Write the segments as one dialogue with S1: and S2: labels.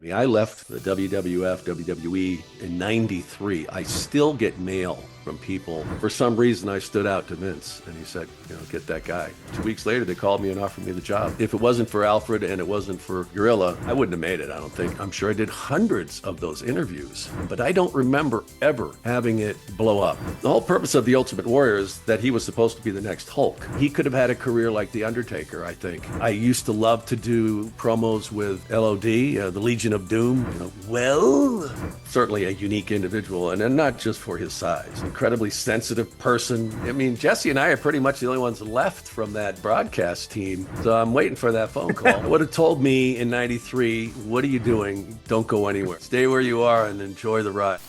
S1: mean, I left the WWF, WWE in 93. I still get mail from people. For some reason, I stood out to Vince, and he said, get that guy. 2 weeks later, they called me and offered me the job. If it wasn't for Alfred and it wasn't for Gorilla, I wouldn't have made it, I don't think. I'm sure I did hundreds of those interviews, but I don't remember ever having it blow up. The whole purpose of The Ultimate Warrior is that he was supposed to be the next Hulk. He could have had a career like The Undertaker, I think. I used to love to do promos with LOD, the Legion of Doom. Certainly a unique individual, and not just for his size. Incredibly sensitive person. I mean, Jesse and I are pretty much the only ones left from that broadcast team, so I'm waiting for that phone call. It would have told me in 93, what are you doing? Don't go anywhere. Stay where you are and enjoy the ride.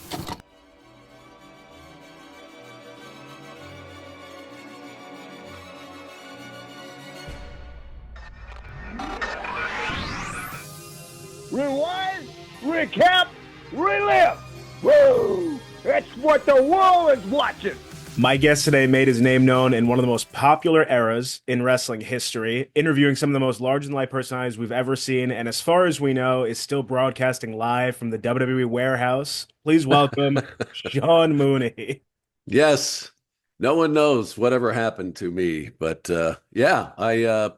S2: Rewind, recap, relive. Woo! That's what the world is watching.
S3: My guest today made his name known in one of the most popular eras in wrestling history, interviewing some of the most large-than-life personalities we've ever seen, and as far as we know, is still broadcasting live from the WWE warehouse. Please welcome Sean Mooney.
S1: Yes, no one knows whatever happened to me, but I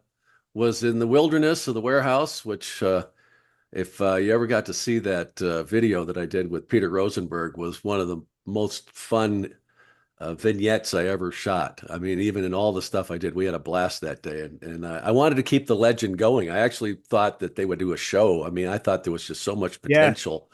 S1: was in the wilderness of the warehouse, which if you ever got to see that video that I did with Peter Rosenberg, was one of the most fun vignettes I ever shot. I mean, even in all the stuff I did, we had a blast that day, and I wanted to keep the legend going. I actually thought that they would do a show. I mean, I thought there was just so much potential,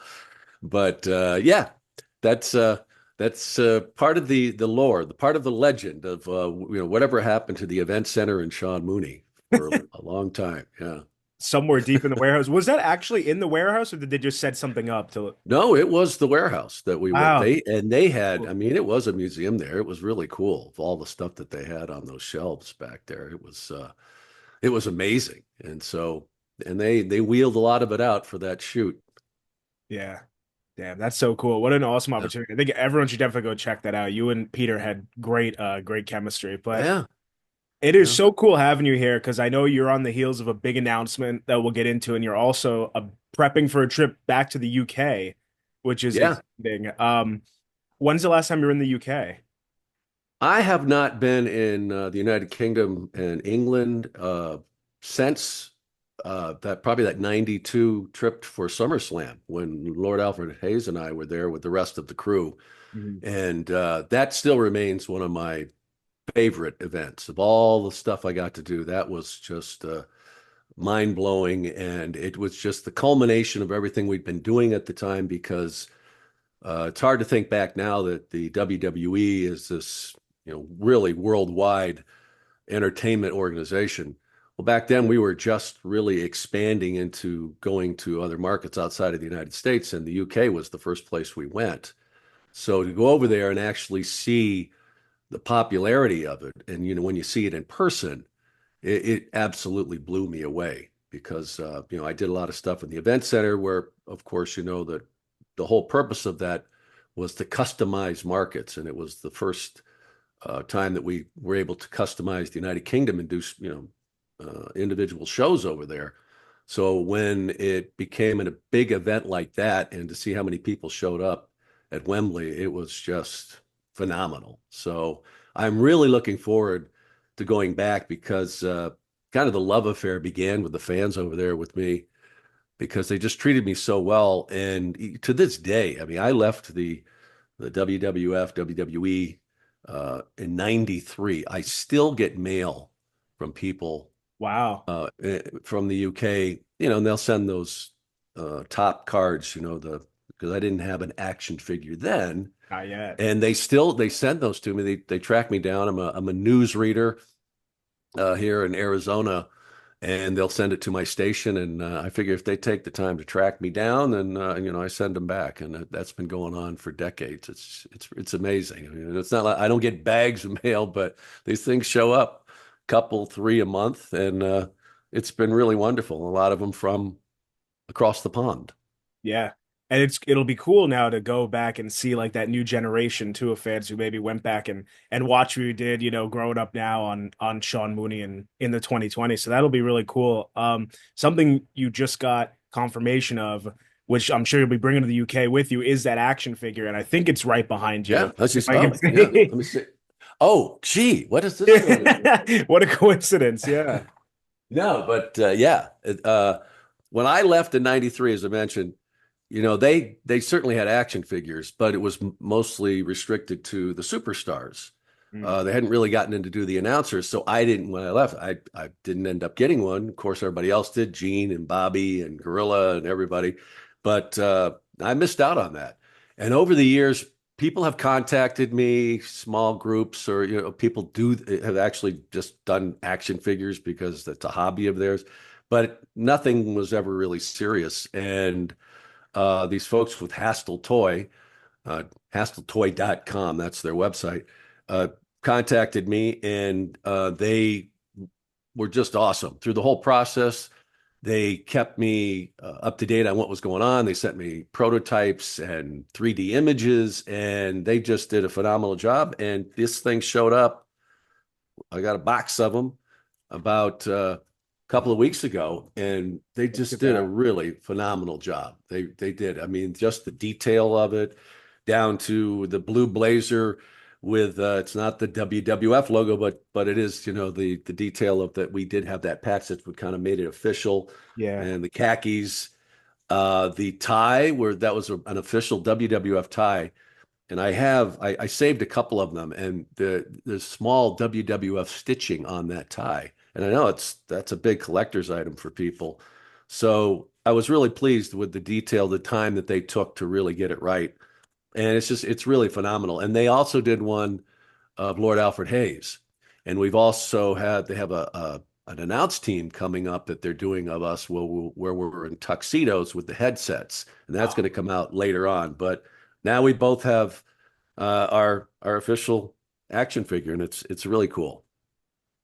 S1: but that's part of the lore, the part of the legend of whatever happened to the event center and Sean Mooney for a long time. Yeah.
S3: Somewhere deep in the warehouse. Was that actually in the warehouse, or did they just set something up to?
S1: No, it was the warehouse that we
S3: Wow.
S1: went. They had, I mean, it was a museum there. It was really cool of all the stuff that they had on those shelves back there. It was amazing. And so, and they wheeled a lot of it out for that shoot.
S3: Yeah. Damn, that's so cool. What an awesome opportunity. I think everyone should definitely go check that out. You and Peter had great chemistry, but
S1: Yeah.
S3: it is
S1: Yeah.
S3: so cool having you here because I know you're on the heels of a big announcement that we'll get into, and you're also prepping for a trip back to the UK, which is
S1: Yeah.
S3: exciting. When's the last time you were in the UK?
S1: I have not been in the United Kingdom and England since that 92 trip for SummerSlam when Lord Alfred Hayes and I were there with the rest of the crew.
S3: Mhm.
S1: And that still remains one of my favorite events of all the stuff I got to do. That was just mind blowing. And it was just the culmination of everything we'd been doing at the time, because it's hard to think back now that the WWE is this, really worldwide entertainment organization. Well, back then we were just really expanding into going to other markets outside of the United States, and the UK was the first place we went. So to go over there and actually see the popularity of it, and when you see it in person, it absolutely blew me away, because I did a lot of stuff in the event center where, of course, that the whole purpose of that was to customize markets, and it was the first time that we were able to customize the United Kingdom and do individual shows over there. So when it became a big event like that, and to see how many people showed up at Wembley, it was just phenomenal. So I'm really looking forward to going back, because kind of the love affair began with the fans over there with me, because they just treated me so well. And to this day, I mean, I left the WWF, WWE in 93. I still get mail from people
S3: Wow.
S1: from the UK, and they'll send those top cards, because I didn't have an action figure then.
S3: Not yet.
S1: And they send those to me. They track me down. I'm a news reader here in Arizona, and they'll send it to my station. And I figure if they take the time to track me down, then I send them back. And that's been going on for decades. It's amazing. I mean, it's not like I don't get bags of mail, but these things show up, couple, three a month, and it's been really wonderful. A lot of them from across the pond.
S3: Yeah. And it'll be cool now to go back and see like that new generation too of fans who maybe went back and watch what you did, growing up now on Sean Mooney and in the 2020. So that'll be really cool. Something you just got confirmation of which I'm sure you'll be bringing to the UK with you, is that action figure, and I think it's right behind you.
S1: Yeah, let's
S3: If
S1: just.
S3: I can
S1: Oh, yeah. Let
S3: say,
S1: me see. Oh, gee, what is this one?
S3: what a coincidence! Yeah.
S1: No, but yeah, when I left in '93, as I mentioned, they certainly had action figures, but it was mostly restricted to the superstars.
S3: Mm.
S1: They hadn't really gotten into do the announcers, so I didn't. When I left, I didn't end up getting one. Of course, everybody else did, Gene and Bobby and Gorilla and everybody, but I missed out on that. And over the years, people have contacted me, small groups, or people do have actually just done action figures because that's a hobby of theirs, but nothing was ever really serious. And these folks with Hastel Toy, hasteltoy.com, that's their website, uh, contacted me, and they were just awesome through the whole process. They kept me up to date on what was going on. They sent me prototypes and 3D images, and they just did a phenomenal job. And this thing showed up. I got a box of them about a couple of weeks ago, and they
S3: Look
S1: just
S3: at
S1: did a
S3: that.
S1: really phenomenal job. They did. I mean, just the detail of it, down to the blue blazer with it's not the WWF logo, but it is, the detail of that. We did have that patch that would kind of made it official,
S3: Yeah.
S1: and the khakis, the tie where that was an official WWF tie. And I saved a couple of them, and the small WWF stitching on that tie. And I know that's a big collector's item for people. So I was really pleased with the detail, the time that they took to really get it right. And it's really phenomenal. And they also did one of Lord Alfred Hayes. And they have an announce team coming up that they're doing of us where we're in tuxedos with the headsets. And that's
S3: Oh,
S1: going to come out later on. But now we both have our official action figure, and it's really cool.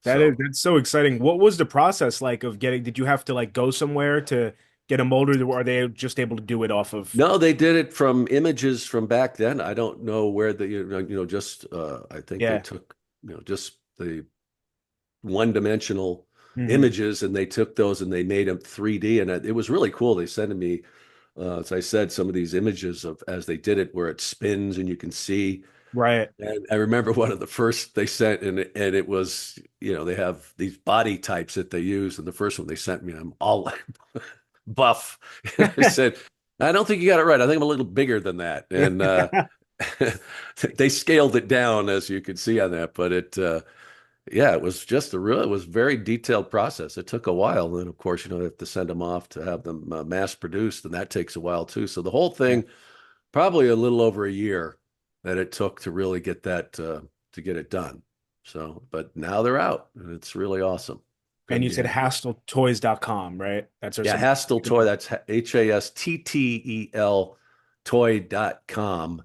S1: So
S3: that's so exciting. What was the process like of getting, did you have to like go somewhere to get a mold, or are they just able to do it off of?
S1: no, they did it from images from back then. I don't know where just I think they
S3: Yeah.
S1: took just the one-dimensional
S3: Hmm.
S1: images, and they took those and they made them 3D, and it was really cool. They sent me, as I said, some of these images of as they did it, where it spins and you can see.
S3: Right.
S1: And I remember one of the first they sent, and it was, they have these body types that they use, and the first one they sent me, I'm all buff. And I said, I don't think you got it right. I think I'm a little bigger than that. And they scaled it down, as you could see on that, but yeah, it was just it was very detailed process. It took a while. Then, of course, they have to send them off to have them mass produced, and that takes a while too. So the whole
S3: Yeah.
S1: thing, probably a little over a year that it took to really get that to get it done. So, but now they're out, and it's really awesome.
S3: And
S1: Couldn't
S3: you
S1: be
S3: said
S1: happy.
S3: hasteltoys.com, right? That's our
S1: Yeah,
S3: sub.
S1: Hastel Toy, that's Hastel toy.com.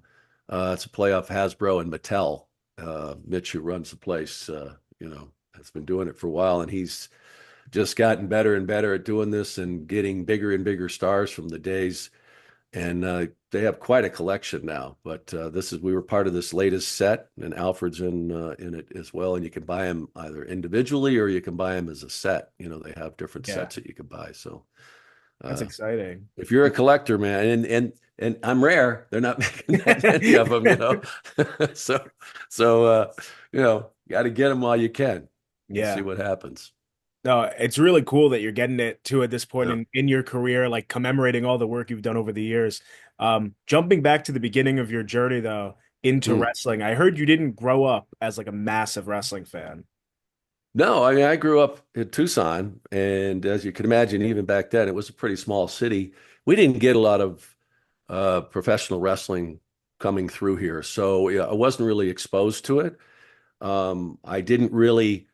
S1: It's a play off Hasbro and Mattel. Mitch, who runs the place, has been doing it for a while, and he's just gotten better and better at doing this and getting bigger and bigger stars from the days. And they have quite a collection now. But we were part of this latest set, and Alfred's in it as well. And you can buy them either individually or you can buy them as a set. They have different
S3: Yeah.
S1: sets that you can buy. So
S3: That's
S1: uh,
S3: exciting.
S1: if you're a collector, man, and I'm rare, they're not making that many of them. So got to get them while you can and see
S3: Yeah.
S1: what happens.
S3: No, it's really cool that you're getting it to at this point
S1: Yeah.
S3: in your career, like commemorating all the work you've done over the years. Jumping back to the beginning of your journey though, into
S1: Mm.
S3: wrestling, I heard you didn't grow up as like a massive wrestling fan.
S1: No, I mean, I grew up in Tucson, and as you can imagine, even back then, it was a pretty small city. We didn't get a lot of professional wrestling coming through here, so yeah, I wasn't really exposed to it. I didn't really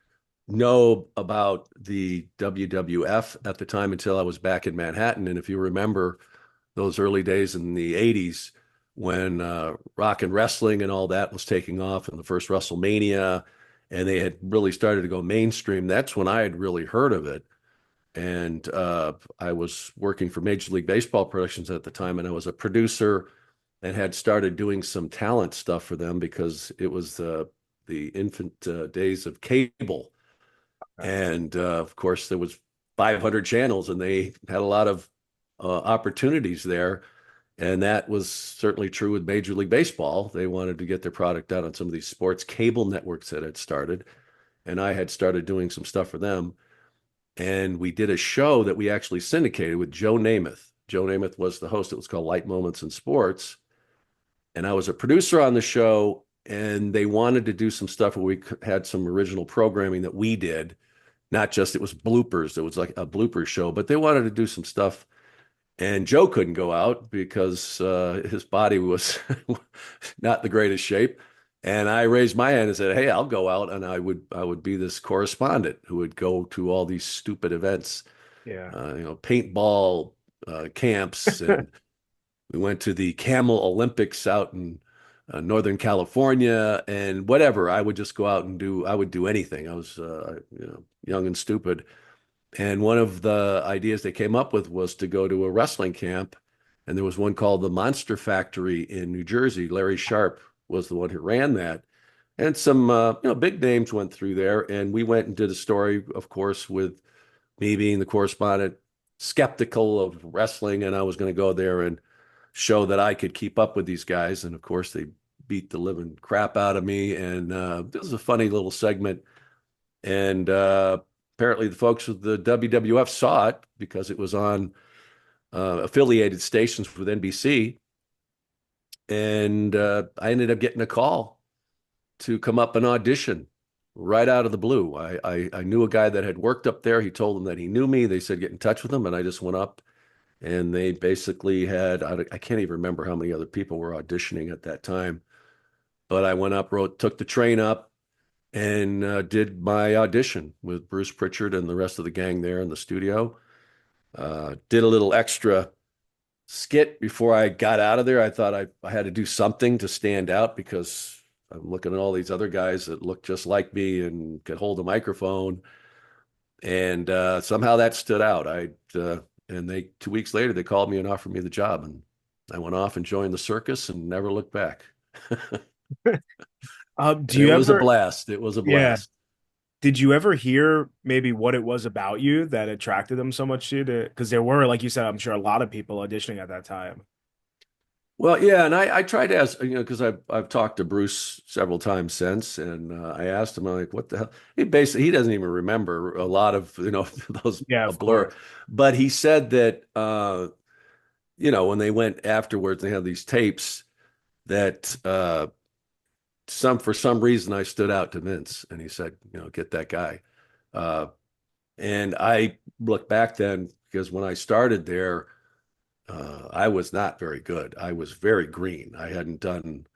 S1: know about the WWF at the time until I was back in Manhattan. And if you remember those early days in the 80s when rock and wrestling and all that was taking off and the first WrestleMania, and they had really started to go mainstream, that's when I had really heard of it. And I was working for Major League Baseball Productions at the time, and I was a producer and had started doing some talent stuff for them because it was the infant days of cable.
S3: Okay.
S1: And of course, there was 500 channels, and they had a lot of opportunities there. And that was certainly true with Major League Baseball. They wanted to get their product out on some of these sports cable networks that had started. And I had started doing some stuff for them. And we did a show that we actually syndicated with Joe Namath. Joe Namath was the host. It was called Light Moments in Sports. And I was a producer on the show, and they wanted to do some stuff where we had some original programming that we did. Not just it was bloopers. It was like a blooper show, but they wanted to do some stuff. And Joe couldn't go out because his body was not the greatest shape. And I raised my hand and said, "Hey, I'll go out," and I would be this correspondent who would go to all these stupid events,
S3: Yeah.
S1: paintball camps, and we went to the Camel Olympics out in Northern California, and whatever. I would just go out and do. I would do anything. I was, young and stupid. And one of the ideas they came up with was to go to a wrestling camp. And there was one called the Monster Factory in New Jersey. Larry Sharp was the one who ran that. And some big names went through there. And we went and did a story, of course, with me being the correspondent, skeptical of wrestling. And I was going to go there and show that I could keep up with these guys. And of course, they beat the living crap out of me. And this was a funny little segment. And apparently the folks with the WWF saw it because it was on affiliated stations with NBC. And I ended up getting a call to come up and audition right out of the blue. I knew a guy that had worked up there. He told them that he knew me. They said, get in touch with him. And I just went up, and they basically had, I can't even remember how many other people were auditioning at that time. But I went up, took the train up, and did my audition with Bruce Pritchard and the rest of the gang there in the studio. Did a little extra skit before I got out of there. I thought I had to do something to stand out because I'm looking at all these other guys that look just like me and could hold a microphone. And somehow that stood out. And 2 weeks later, they called me and offered me the job. And I went off and joined the circus and never looked back.
S3: Do you
S1: It was a
S3: ever,
S1: blast. It was a
S3: yeah.
S1: blast.
S3: Did you ever hear maybe what it was about you that attracted them so much to you? Because there were, like you said, I'm sure a lot of people auditioning at that time.
S1: Well, yeah, and I tried to ask, because I've talked to Bruce several times since, and I asked him, I'm like, what the hell? He doesn't even remember a lot of, those
S3: Yeah,
S1: a
S3: of
S1: blur.
S3: course.
S1: But he said that, when they went afterwards, they had these tapes that for some reason I stood out to Vince, and he said, get that guy. Uh, and I look back then because when I started there, I was not very good. I was very green. I hadn't done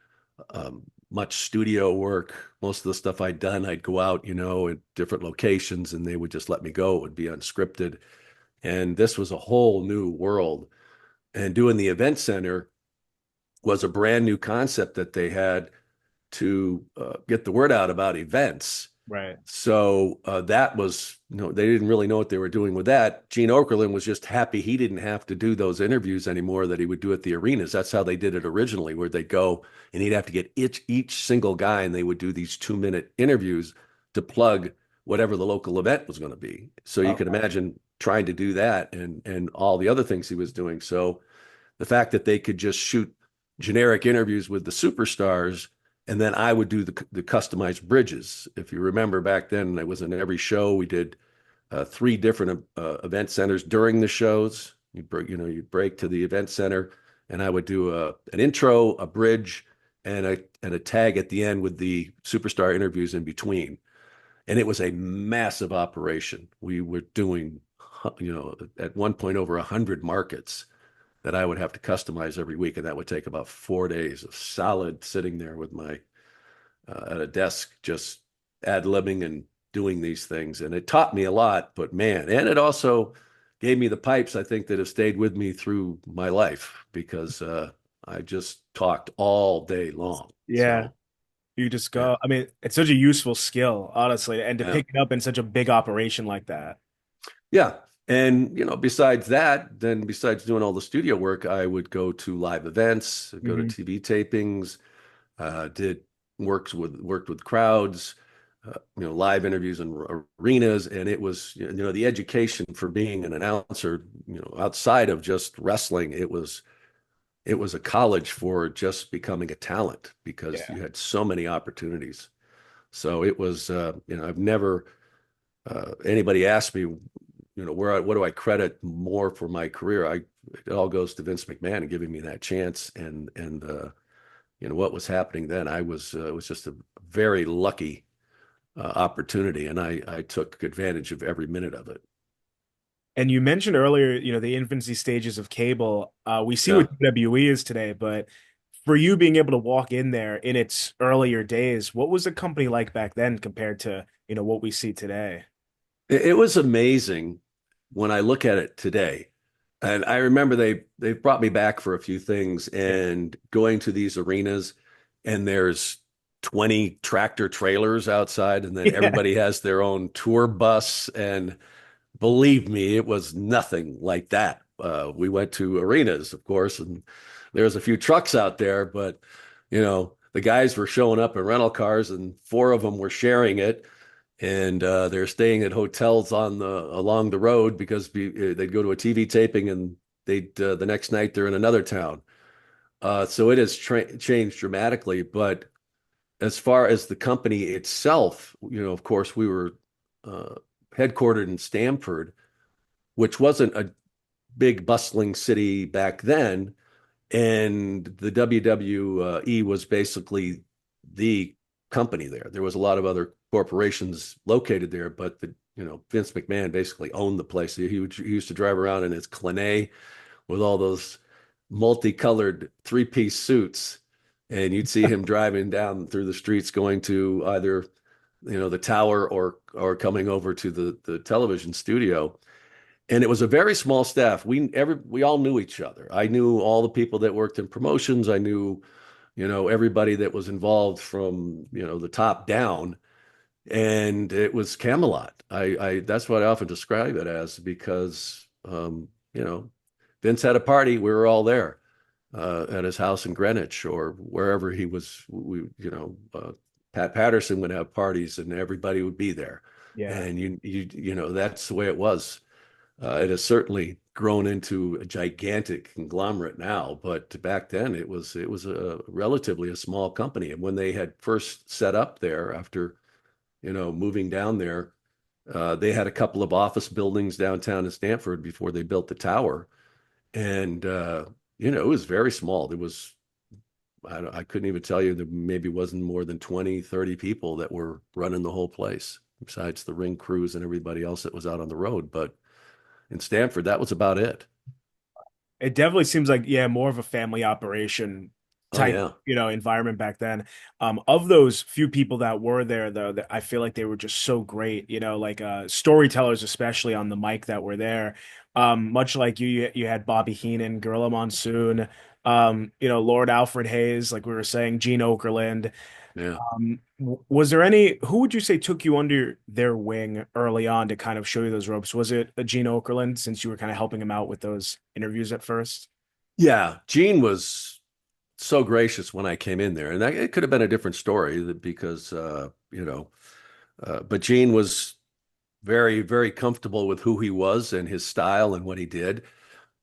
S1: much studio work. Most of the stuff I'd done, I'd go out, at different locations, and they would just let me go. It would be unscripted. And this was a whole new world. And doing the event center was a brand new concept that they had to get the word out about events.
S3: Right.
S1: So that was, they didn't really know what they were doing with that. Gene Okerlund was just happy he didn't have to do those interviews anymore that he would do at the arenas. That's how they did it originally, where they'd go and he'd have to get each single guy, and they would do these 2-minute interviews to plug whatever the local event was going to be. So you can
S3: Okay.
S1: imagine trying to do that and all the other things he was doing. So the fact that they could just shoot generic interviews with the superstars, and then I would do the customized bridges. If you remember back then, it was in every show. We did 3 different event centers during the shows. You'd break to the event center, and I would do an intro, a bridge, and a tag at the end with the superstar interviews in between. And it was a massive operation. We were doing, at one point over 100 markets that I would have to customize every week, and that would take about 4 days of solid sitting there with my at a desk, just ad-libbing and doing these things. And it taught me a lot, but man, and it also gave me the pipes, I think, that have stayed with me through my life because I just talked all day long.
S3: Yeah.
S1: So
S3: You just
S1: yeah,
S3: go. I mean, it's such a useful skill, honestly, and to
S1: yeah,
S3: pick it up in such a big operation like that.
S1: yeah. And besides that, then besides doing all the studio work, I would go to live events, go to
S3: Hmm.
S1: TV tapings, did worked with crowds. live interviews in arenas, and it was, the education for being an announcer, outside of just wrestling, it was a college for just becoming a talent because
S3: Yeah.
S1: you had so many opportunities. So it was, I've never, anybody asked me, what do I credit more for my career? It all goes to Vince McMahon and giving me that chance, and what was happening then. It was just a very lucky opportunity, and I took advantage of every minute of it.
S3: And you mentioned earlier, the infancy stages of cable. We see
S1: Yeah.
S3: what WWE is today, but for you being able to walk in there in its earlier days, what was the company like back then compared to, what we see today?
S1: It was amazing when I look at it today. And I remember they brought me back for a few things,
S3: Yeah.
S1: and going to these arenas, and there's 20 tractor trailers outside, and then
S3: Yeah.
S1: everybody has their own tour bus. And believe me, it was nothing like that. We went to arenas, of course, and there was a few trucks out there, but the guys were showing up in rental cars, and four of them were sharing it, and they're staying at hotels along the road because they'd go to a TV taping, and they'd the next night they're in another town. So it has changed dramatically. But as far as the company itself, of course, we were uh, headquartered in Stamford, which wasn't a big bustling city back then, and the WWE was basically the company there. There was a lot of other corporations located there, but Vince McMahon basically owned the place. He used to drive around in his Clinet with all those multicolored three-piece suits, and you'd see him driving down through the streets going to either the tower or coming over to the television studio. And it was a very small staff. We all knew each other. I knew all the people that worked in promotions. I knew, everybody that was involved from, the top down. And it was Camelot. I That's what I often describe it as, because Vince had a party, we were all there at his house in Greenwich or wherever he was. Pat Patterson would have parties, and everybody would be there.
S3: Yeah.
S1: And that's the way it was. It has certainly grown into a gigantic conglomerate now, but back then it was a relatively a small company. And when they had first set up there after moving down there, they had a couple of office buildings downtown in Stamford before they built the tower, and it was very small. There was I couldn't even tell you, there maybe wasn't more than 20, 30 people that were running the whole place, besides the ring crews and everybody else that was out on the road. But in Stanford, that was about it.
S3: It definitely seems like, yeah, more of a family operation
S1: Oh
S3: type,
S1: yeah,
S3: environment back then. Of those few people that were there, though, that I feel like they were just so great, like storytellers, especially on the mic that were there. Much like you had Bobby Heenan, Gorilla Monsoon, Lord Alfred Hayes, like we were saying, Gene Okerlund.
S1: yeah.
S3: Was there any, who would you say took you under their wing early on to kind of show you those ropes? Was it a Gene Okerlund, since you were kind of helping him out with those interviews at first?
S1: Yeah, Gene was so gracious when I came in there, and it could have been a different story because but Gene was very, very comfortable with who he was and his style and what he did.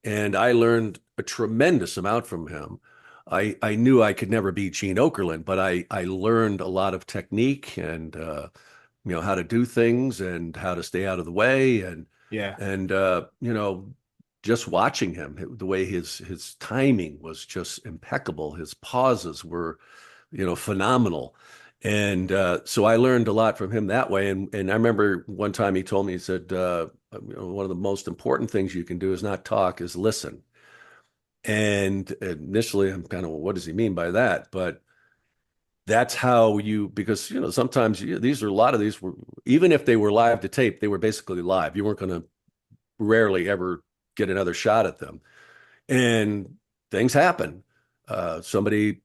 S1: And I learned a tremendous amount from him. I knew I could never be Gene Okerlund, but I learned a lot of technique and how to do things and how to stay out of the way,
S3: Yeah.
S1: and just watching him, the way his timing was just impeccable. His pauses were phenomenal. And so I learned a lot from him that way. And I remember one time he told me, he said, one of the most important things you can do is not talk, is listen. And initially I'm kind of, well, what does he mean by that? But that's how because, sometimes these are, a lot of these were, even if they were live to tape, they were basically live. You weren't going to rarely ever get another shot at them. And things happen. Somebody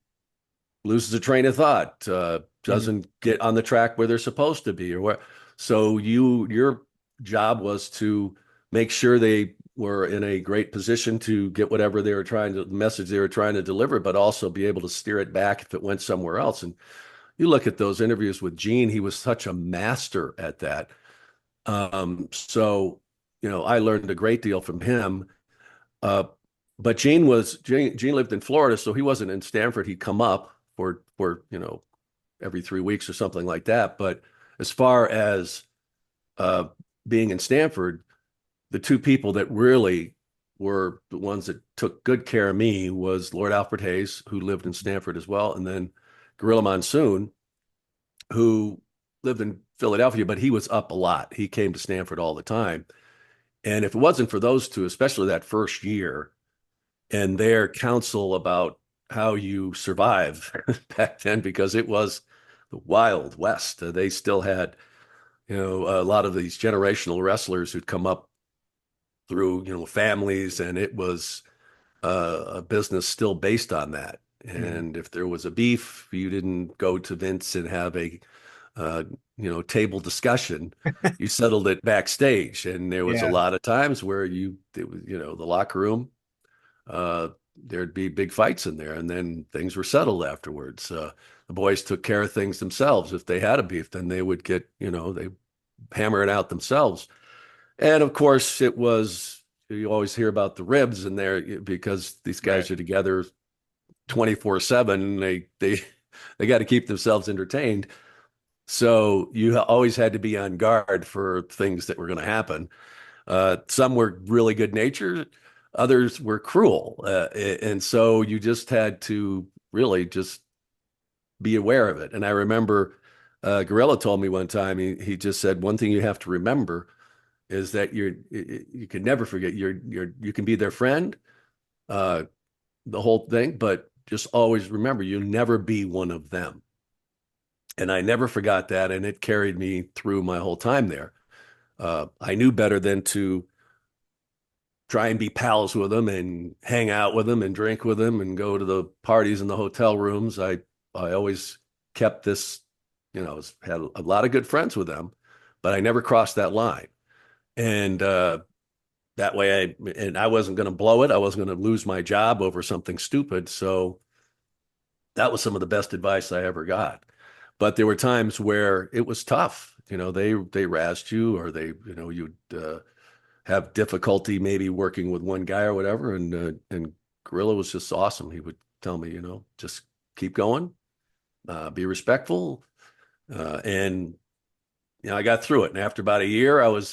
S1: loses a train of thought,
S3: Mhm.
S1: doesn't get on the track where they're supposed to be, or where. So your job was to make sure they were in a great position to get whatever the message they were trying to deliver, but also be able to steer it back if it went somewhere else. And you look at those interviews with Gene, he was such a master at that. So, I learned a great deal from him. Uh, but Gene lived in Florida, so he wasn't in Stanford. He'd come up for every 3 weeks or something like that. But as far as uh, being in Stanford, the two people that really were the ones that took good care of me was Lord Alfred Hayes, who lived in Stanford as well, and then Gorilla Monsoon, who lived in Philadelphia, but he was up a lot. He came to Stanford all the time. And if it wasn't for those two, especially that first year, and their counsel about how you survive back then, because it was the Wild West. They still had, a lot of these generational wrestlers who'd come up through, families, and it was a business still based on that.
S3: Mhm.
S1: And if there was a beef, you didn't go to Vince and have a uh, table discussion. You settled it backstage, and there was a
S3: Yeah.
S1: lot of times where it was, the locker room, uh, there'd be big fights in there, and then things were settled afterwards. The boys took care of things themselves. If they had a beef, then they would get, they hammer it out themselves. And of course, you always hear about the ribs in there because these
S3: Right.
S1: guys are together 24/7. They got to keep themselves entertained. So you always had to be on guard for things that were going to happen. Some were really good natured, others were cruel. And so you just had to really just be aware of it. And I remember Gorilla told me one time, he just said, one thing you have to remember is that you can never forget you can be their friend, uh, the whole thing, but just always remember you'll never be one of them. And I never forgot that, and it carried me through my whole time there. I knew better than to try and be pals with them and hang out with them and drink with them and go to the parties in the hotel rooms. I always kept this, had a lot of good friends with them, but I never crossed that line. And that way I wasn't going to blow it. I wasn't going to lose my job over something stupid. So that was some of the best advice I ever got. But there were times where it was tough. They razzed you, or you'd have difficulty maybe working with one guy or whatever. And Gorilla was just awesome. He would tell me, just keep going, be respectful, and I got through it. And after about a year, I was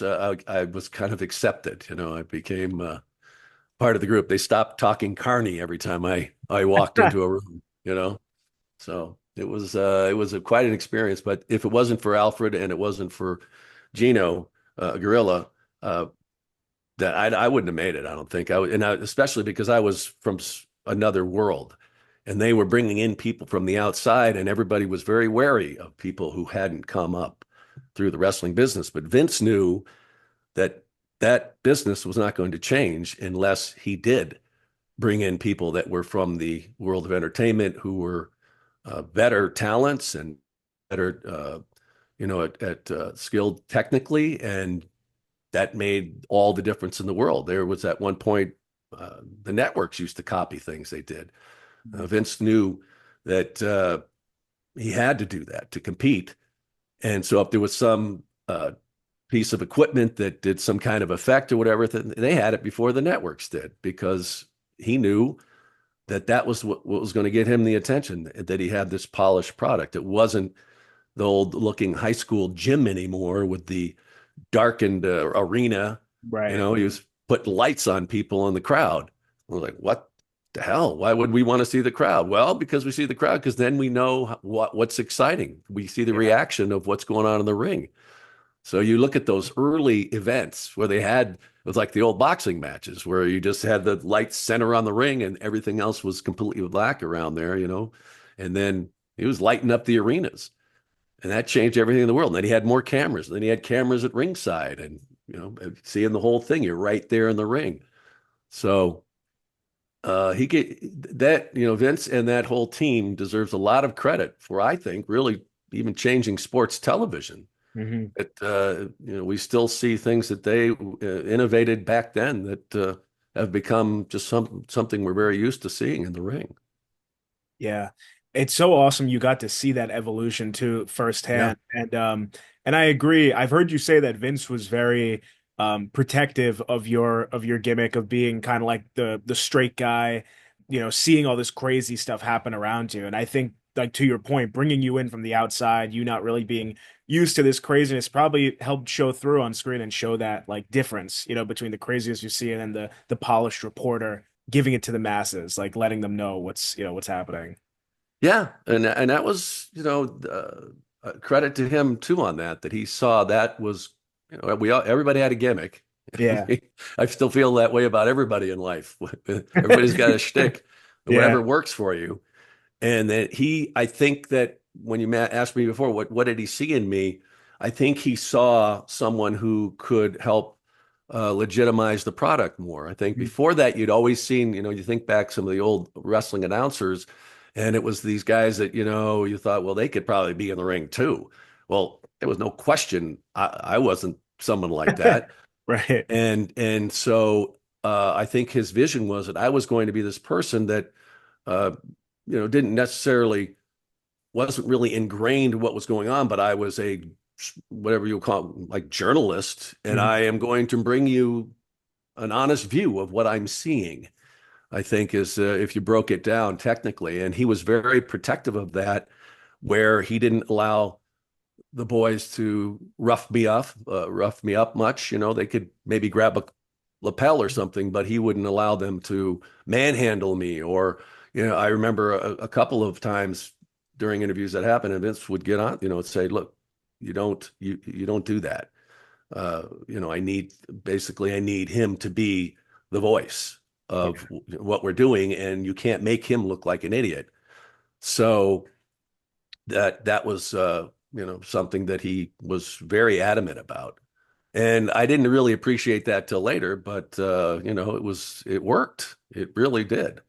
S1: kind of accepted. I became part of the group. They stopped talking carny every time I walked into a room. So it was quite an experience. But if it wasn't for Alfred and it wasn't for Gino, Gorilla, uh, that I wouldn't have made it. I don't think especially because I was from another world, and they were bringing in people from the outside, and everybody was very wary of people who hadn't come up through the wrestling business. But Vince knew that that business was not going to change unless he did bring in people that were from the world of entertainment, who were better talents and better, at skilled technically, and that made all the difference in the world. There was at one point the networks used to copy things they did. Vince knew that he had to do that to compete, and so if there was some piece of equipment that did some kind of effect or whatever, they had it before the networks did, because he knew that that was what was going to get him the attention, that he had this polished product. It wasn't the old looking high school gym anymore with the darkened arena.
S3: Right.
S1: He was putting lights on people in the crowd. We're like, what the hell? Why would we want to see the crowd? Well, because we see the crowd, because then we know what's exciting. We see the
S3: Yeah.
S1: reaction of what's going on in the ring. So you look at those early events where it was like the old boxing matches where you just had the lights center on the ring and everything else was completely black around there, and then he was lighting up the arenas, and that changed everything in the world. And then he had more cameras. And then he had cameras at ringside, and seeing the whole thing. You're right there in the ring. So he get that. Vince and that whole team deserves a lot of credit for, I think, really even changing sports television.
S3: Hmm.
S1: We still see things that they innovated back then that have become just something we're very used to seeing in the ring.
S3: Yeah. It's so awesome you got to see that evolution too
S1: Yeah.
S3: firsthand. And I agree. I've heard you say that Vince was very protective of your gimmick of being kind of like the straight guy, seeing all this crazy stuff happen around you. And I think, like, to your point, bringing you in from the outside, you not really being used to this craziness probably helped show through on screen and show that like difference, between the craziness you see and then the polished reporter giving it to the masses, like letting them know what's happening.
S1: Yeah, and that was, credit to him too on that, that he saw that was, everybody had a gimmick.
S3: Yeah.
S1: I still feel that way about everybody in life. Everybody's got a shtick,
S3: Yeah.
S1: whatever works for you. And that I think that when you asked me before, what did he see in me? I think he saw someone who could help legitimize the product more. I think
S3: Mhm.
S1: before that, you'd always seen, you think back some of the old wrestling announcers, and it was these guys that, you thought, well, they could probably be in the ring too. Well, there was no question. I wasn't someone like that.
S3: Right.
S1: And so I think his vision was that I was going to be this person that uh, didn't necessarily wasn't really ingrained in what was going on, but I was a whatever you call it, like journalist, and
S3: Mhm.
S1: I am going to bring you an honest view of what I'm seeing. I think is if you broke it down technically, and he was very protective of that, where he didn't allow the boys to rough me up much. They could maybe grab a lapel or something, but he wouldn't allow them to manhandle me. Or, I remember a couple of times during interviews that happened, and Vince would get on, and say, "Look, you don't do that. I need him to be the voice of what we're doing, and you can't make him look like an idiot." So that was something that he was very adamant about. And I didn't really appreciate that till later, but it worked. It really did.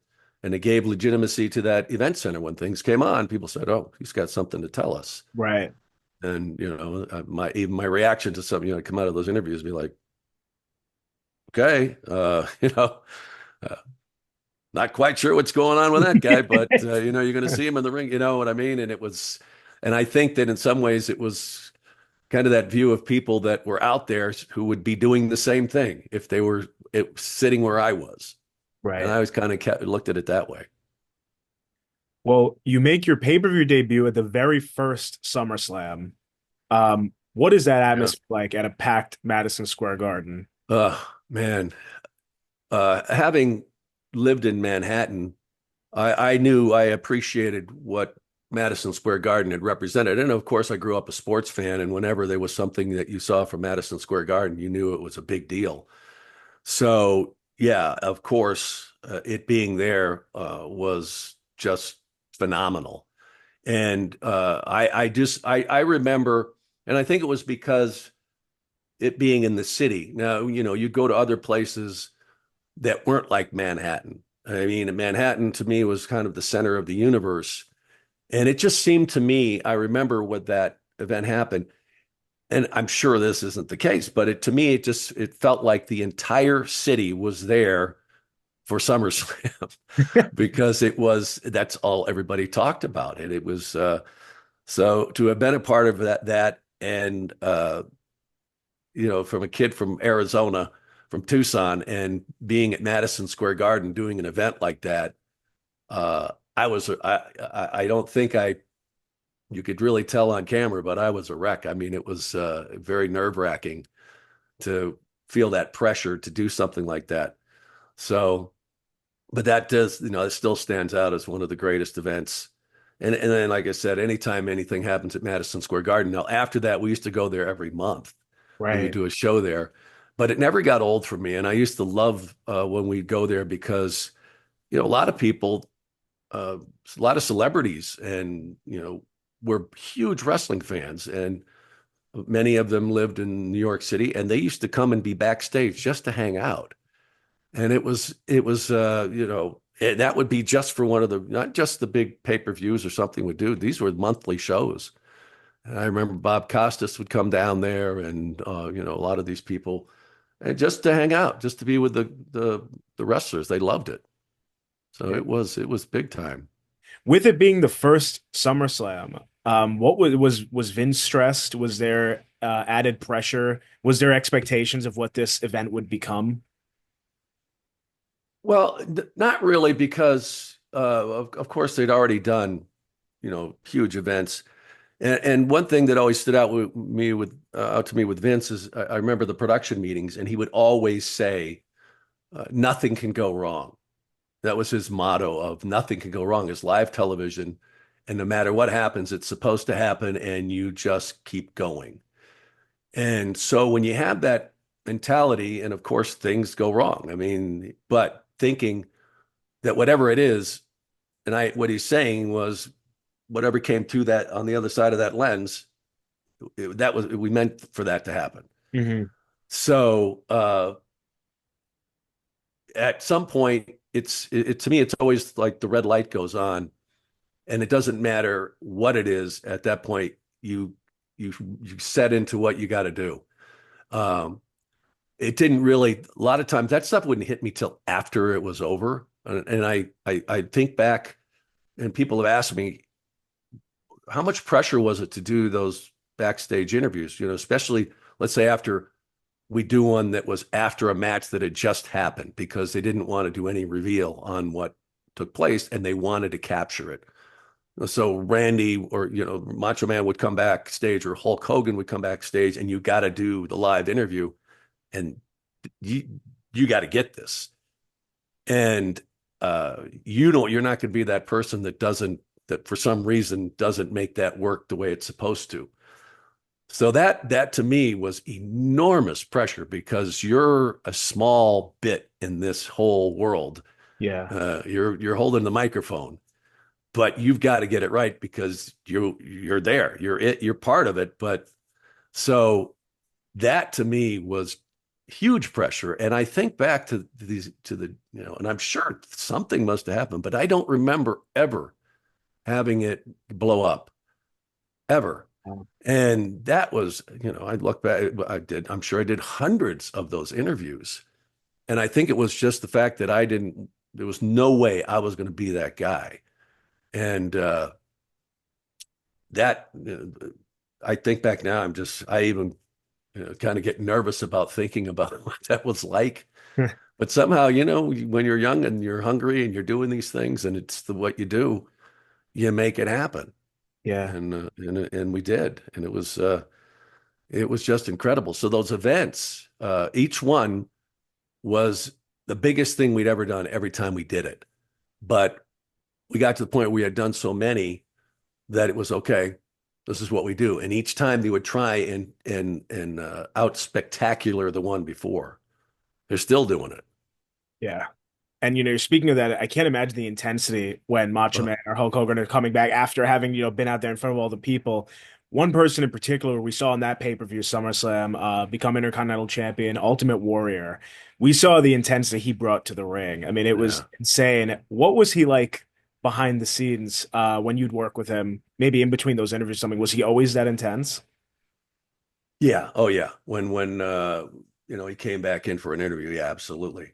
S1: And it gave legitimacy to that event center when things came on. People said, "Oh, he's got something to tell us."
S3: Right.
S1: And even my reaction to something, come out of those interviews, be like, "Okay, uh, not quite sure what's going on with that guy, but you're going to see him in the ring." You know what I mean? And I think that in some ways it was kind of that view of people that were out there who would be doing the same thing if they were sitting where I was. And I
S3: Right.
S1: always kind of looked at it that way.
S3: Well, you make your pay-per-view debut at the very first SummerSlam. What is that
S1: Yeah.
S3: atmosphere like at a packed Madison Square Garden?
S1: Man, having lived in Manhattan, I knew I appreciated what Madison Square Garden had represented. And of course, I grew up a sports fan, and whenever there was something that you saw from Madison Square Garden, you knew it was a big deal. So, yeah, of course, it being there was just phenomenal. And I remember, and I think it was because it being in the city. Now, you'd go to other places that weren't like Manhattan. I mean, Manhattan to me was kind of the center of the universe. And it just seemed to me, I remember when that event happened, and I'm sure this isn't the case, but to me, it felt like the entire city was there for SummerSlam because that's all everybody talked about. And it was, so to have been a part of that and, from a kid from Arizona, from Tucson, and being at Madison Square Garden doing an event like that, I don't think you could really tell on camera, but I was a wreck. I mean, it was very nerve-wracking to feel that pressure to do something like that. So, but that does, it still stands out as one of the greatest events. And then, like I said, anytime anything happens at Madison Square Garden. Now, after that, we used to go there every month. We would
S3: Right.
S1: do a show there, but it never got old for me. And I used to love when we'd go there because, a lot of people, uh, a lot of celebrities, and were huge wrestling fans, and many of them lived in New York City, and they used to come and be backstage just to hang out. And that would be just for one of the, not just the big pay-per-views or something would do. These were monthly shows. And I remember Bob Costas would come down there, and a lot of these people, and just to hang out, just to be with the wrestlers. They loved it. So
S3: Yeah.
S1: it was big time.
S3: With it being the first SummerSlam, what was Vince stressed? Was there added pressure? Was there expectations of what this event would become?
S1: Well, not really, because of course they'd already done, huge events. And one thing that always stood out to me with Vince is I remember the production meetings, and he would always say, "Nothing can go wrong." That was his motto of nothing can go wrong. It's live television, and no matter what happens, it's supposed to happen, and you just keep going. And so when you have that mentality, and of course things go wrong. I mean, but thinking that whatever it is, and what he's saying was whatever came through that on the other side of that lens, that was we meant for that to happen.
S3: Hmm.
S1: So at some point, to me, it's always like the red light goes on, and it doesn't matter what it is. At that point, you you set into what you got to do. Um, it didn't really. A lot of times, that stuff wouldn't hit me till after it was over, and I think back, and people have asked me how much pressure was it to do those backstage interviews, especially let's say after we do one that was after a match that had just happened because they didn't want to do any reveal on what took place and they wanted to capture it. So Randy or Macho Man would come backstage or Hulk Hogan would come backstage and you got to do the live interview and you got to get this. And you're not going to be that person that for some reason doesn't make that work the way it's supposed to. So that to me was enormous pressure because you're a small bit in this whole world.
S3: Yeah.
S1: You're holding the microphone, but you've got to get it right because you're there. You're part of it. But so that to me was huge pressure. And I think back and I'm sure something must have happened, but I don't remember ever having it blow up ever. And that was, I look back, I'm sure I did hundreds of those interviews. And I think it was just the fact that there was no way I was going to be that guy. And that, I think back now, I even kind of get nervous about thinking about what that was like. But somehow, when you're young and you're hungry and you're doing these things and it's what you do, you make it happen.
S3: Yeah.
S1: And we did. And it was just incredible. So those events, each one was the biggest thing we'd ever done every time we did it. But we got to the point where we had done so many that it was okay. This is what we do. And each time they would try and out spectacular the one before. They're still doing it.
S3: Yeah. And speaking of that, I can't imagine the intensity when Macho
S1: Uh,
S3: Man or Hulk Hogan are coming back after having, been out there in front of all the people. One person in particular we saw in that pay-per-view SummerSlam, become Intercontinental Champion, Ultimate Warrior. We saw the intensity he brought to the ring. I mean, it was
S1: yeah.
S3: insane. What was he like behind the scenes when you'd work with him, maybe in between those interviews, something? Was he always that intense?
S1: Yeah. Oh yeah. When he came back in for an interview. Yeah, absolutely.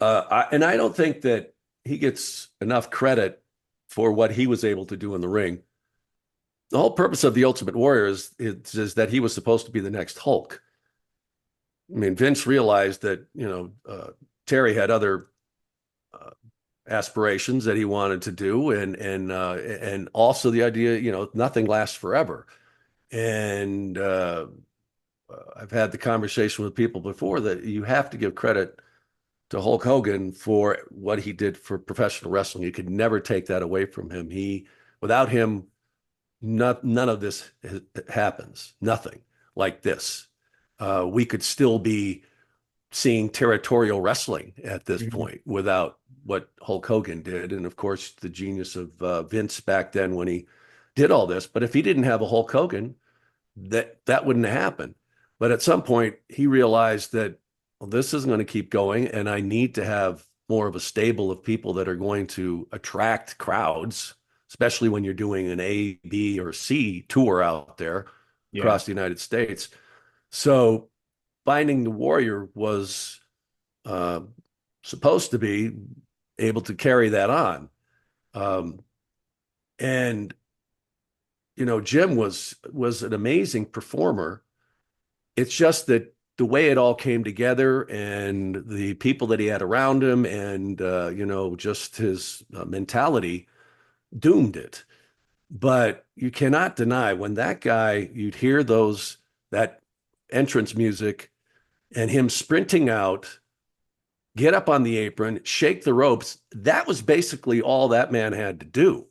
S1: And I don't think that he gets enough credit for what he was able to do in the ring. The whole purpose of the Ultimate Warrior is that he was supposed to be the next Hulk. I mean, Vince realized that Terry had other uh, aspirations that he wanted to do, and also the idea, nothing lasts forever. And I've had the conversation with people before that you have to give credit to Hulk Hogan for what he did for professional wrestling. You could never take that away from him. Without him, none of this happens. Nothing like this. We could still be seeing territorial wrestling at this
S3: Mhm.
S1: point without what Hulk Hogan did. And of course, the genius of Vince back then when he did all this. But if he didn't have a Hulk Hogan, that wouldn't happen. But at some point, he realized that, well, this isn't going to keep going, and I need to have more of a stable of people that are going to attract crowds, especially when you're doing an A, B, or C tour out there
S3: Yeah.
S1: across the United States. So finding the Warrior was uh, supposed to be able to carry that on. Um, and Jim was an amazing performer. It's just that the way it all came together and the people that he had around him and just his mentality doomed it. But you cannot deny when that guy, you'd hear that entrance music and him sprinting out, get up on the apron, shake the ropes. That was basically all that man had to do.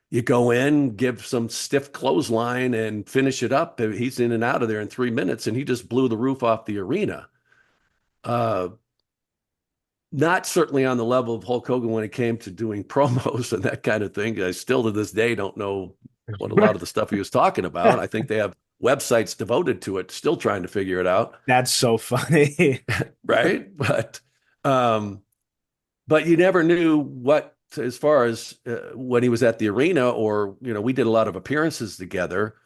S1: You go in, give some stiff clothesline and finish it up. He's in and out of there in 3 minutes, and he just blew the roof off the arena. Uh, Not certainly on the level of Hulk Hogan when it came to doing promos and that kind of thing. I still to this day don't know what a lot of the stuff he was talking about. I think they have websites devoted to it, still trying to figure it out.
S3: That's so funny.
S1: Right. Um, but you never knew what, as far as when he was at the arena or, we did a lot of appearances together,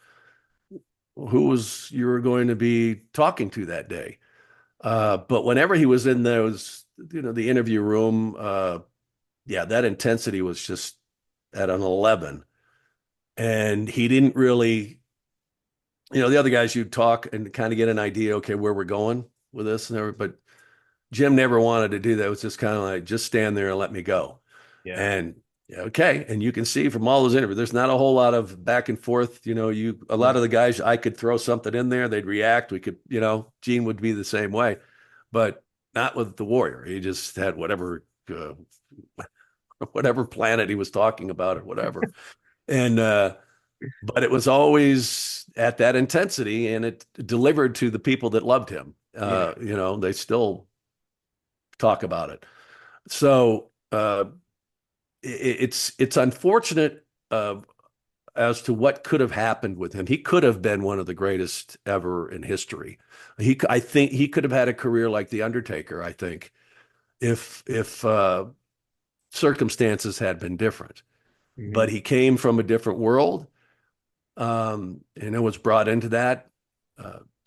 S1: who was you were going to be talking to that day. But whenever he was in those, the interview room, yeah, that intensity was just at an 11. And he didn't really, the other guys you'd talk and kind of get an idea, okay, where we're going with this and everything. But Jim never wanted to do that. It was just kind of like, just stand there and let me go.
S3: Yeah.
S1: And yeah, okay. And you can see from all those interviews, there's not a whole lot of back and forth. A lot of the guys, I could throw something in there, they'd react. We could, Gene would be the same way, but not with the Warrior. He just had whatever planet he was talking about or whatever. And, but it was always at that intensity and it delivered to the people that loved him. They still talk about it. So, it's unfortunate as to what could have happened with him. He could have been one of the greatest ever in history. I think he could have had a career like the Undertaker. I think if circumstances had been different, but he came from a different world, and it was brought into that.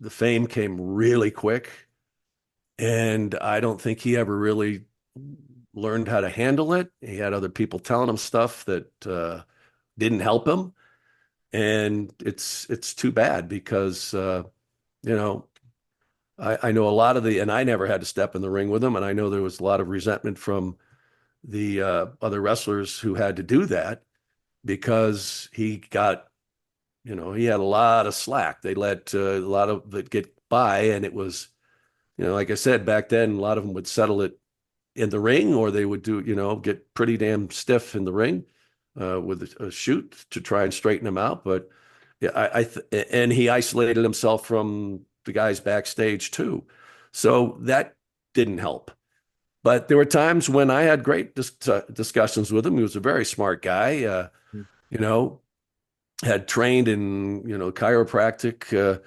S1: The fame came really quick, and I don't think he ever really learned how to handle it. He had other people telling him stuff that didn't help him, and it's too bad because you know I know a lot of and I never had to step in the ring with him, and I know there was a lot of resentment from the other wrestlers who had to do that because he had a lot of slack. They let a lot of it get by, and it was like I said back then, a lot of them would settle it in the ring, or they would get pretty damn stiff in the ring with a shoot to try and straighten him out. But yeah, and he isolated himself from the guys backstage too, so that didn't help. But there were times when I had great discussions with him. He was a very smart guy. You know, had trained in chiropractic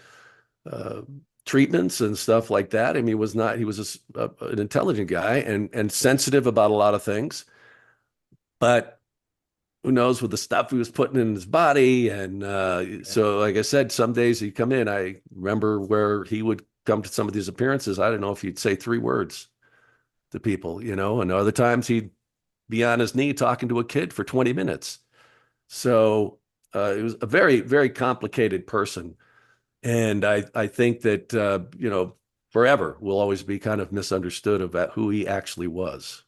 S1: treatments and stuff like that. I mean, he was an intelligent guy and sensitive about a lot of things. But who knows with the stuff he was putting in his body. And so, like I said, some days he'd come in. I remember where he would come to some of these appearances. I don't know if he'd say 3 words to people, and other times he'd be on his knee talking to a kid for 20 minutes. So it was a very, very complicated person. And I think that, forever will always be kind of misunderstood about who he actually was.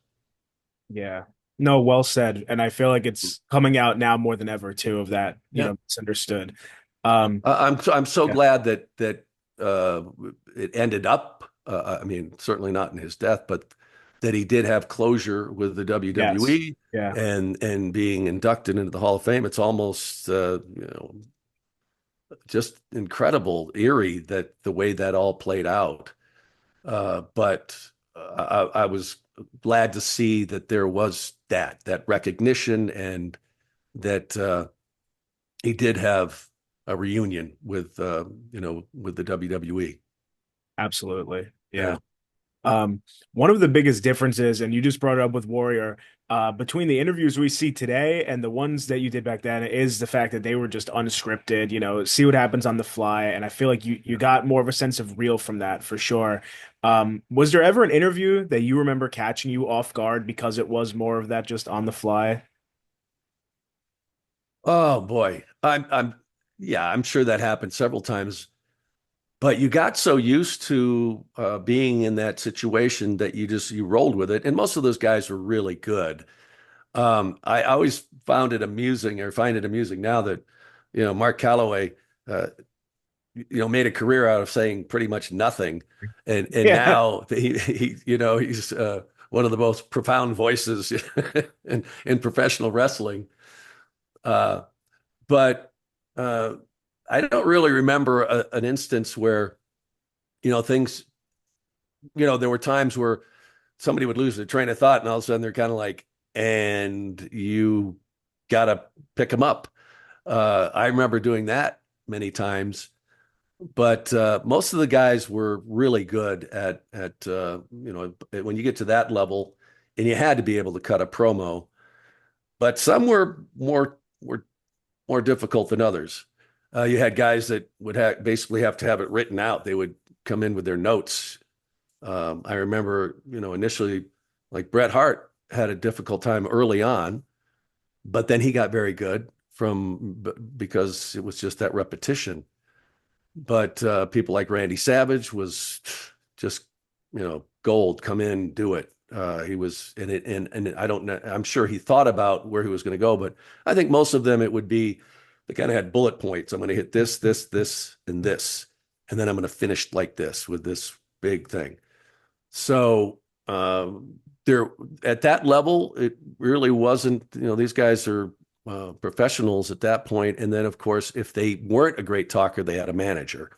S3: Yeah. No, well said. And I feel like it's coming out now more than ever too of that,
S1: Yeah.
S3: misunderstood.
S1: I'm so
S3: Yeah.
S1: glad that it ended up. I mean, certainly not in his death, but that he did have closure with the
S3: Yes.
S1: WWE
S3: Yeah.
S1: and being inducted into the Hall of Fame. It's almost just incredible, eerie that the way that all played out. But I was glad to see that there was that recognition and that he did have a reunion with the WWE.
S3: Absolutely.
S1: Yeah.
S3: Yeah. One of the biggest differences, and you just brought it up with Warrior, between the interviews we see today and the ones that you did back then is the fact that they were just unscripted, see what happens on the fly. And I feel like you got more of a sense of real from that for sure. Was there ever an interview that you remember catching you off guard because it was more of that just on the fly?
S1: Oh boy. Yeah, I'm sure that happened several times, but you got so used to being in that situation that you rolled with it. And most of those guys were really good. I always found it amusing, or find it amusing now that, Mark Calloway, uh, made a career out of saying pretty much nothing, and
S3: Yeah.
S1: now he's one of the most profound voices in professional wrestling. Uh, but uh, I don't really remember an instance where things. There were times where somebody would lose their train of thought, and all of a sudden they're kind of like, and you got to pick them up. I remember doing that many times, but most of the guys were really good at when you get to that level, and you had to be able to cut a promo. But some were more difficult than others. You had guys that would basically have to have it written out. They would come in with their notes. I remember, initially, like Bret Hart had a difficult time early on, but then he got very good because it was just that repetition. But people like Randy Savage was just, gold. Come in, do it. He was in it, and I don't know. I'm sure he thought about where he was going to go, but I think most of them it would be they kind of had bullet points. I'm going to hit this, this, and this, and then I'm going to finish like this with this big thing. So there, at that level, it really wasn't. These guys are professionals at that point. And then, of course, if they weren't a great talker, they had a manager,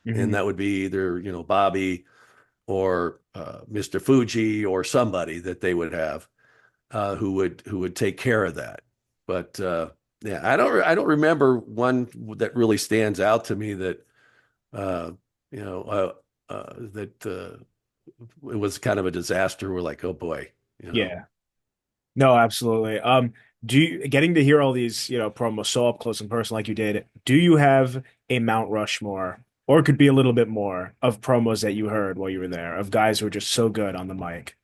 S1: and
S3: Hmm.
S1: that would be either Bobby or Mr. Fuji or somebody that they would have who would take care of that. But yeah, I don't remember one that really stands out to me that uh, that it was kind of a disaster. We're like, oh boy, you know.
S3: Yeah. No, absolutely. Do you getting to hear all these, promos so up close and personal like you did, do you have a Mount Rushmore, or it could be a little bit more of promos that you heard while you were there, of guys who were just so good on the mic?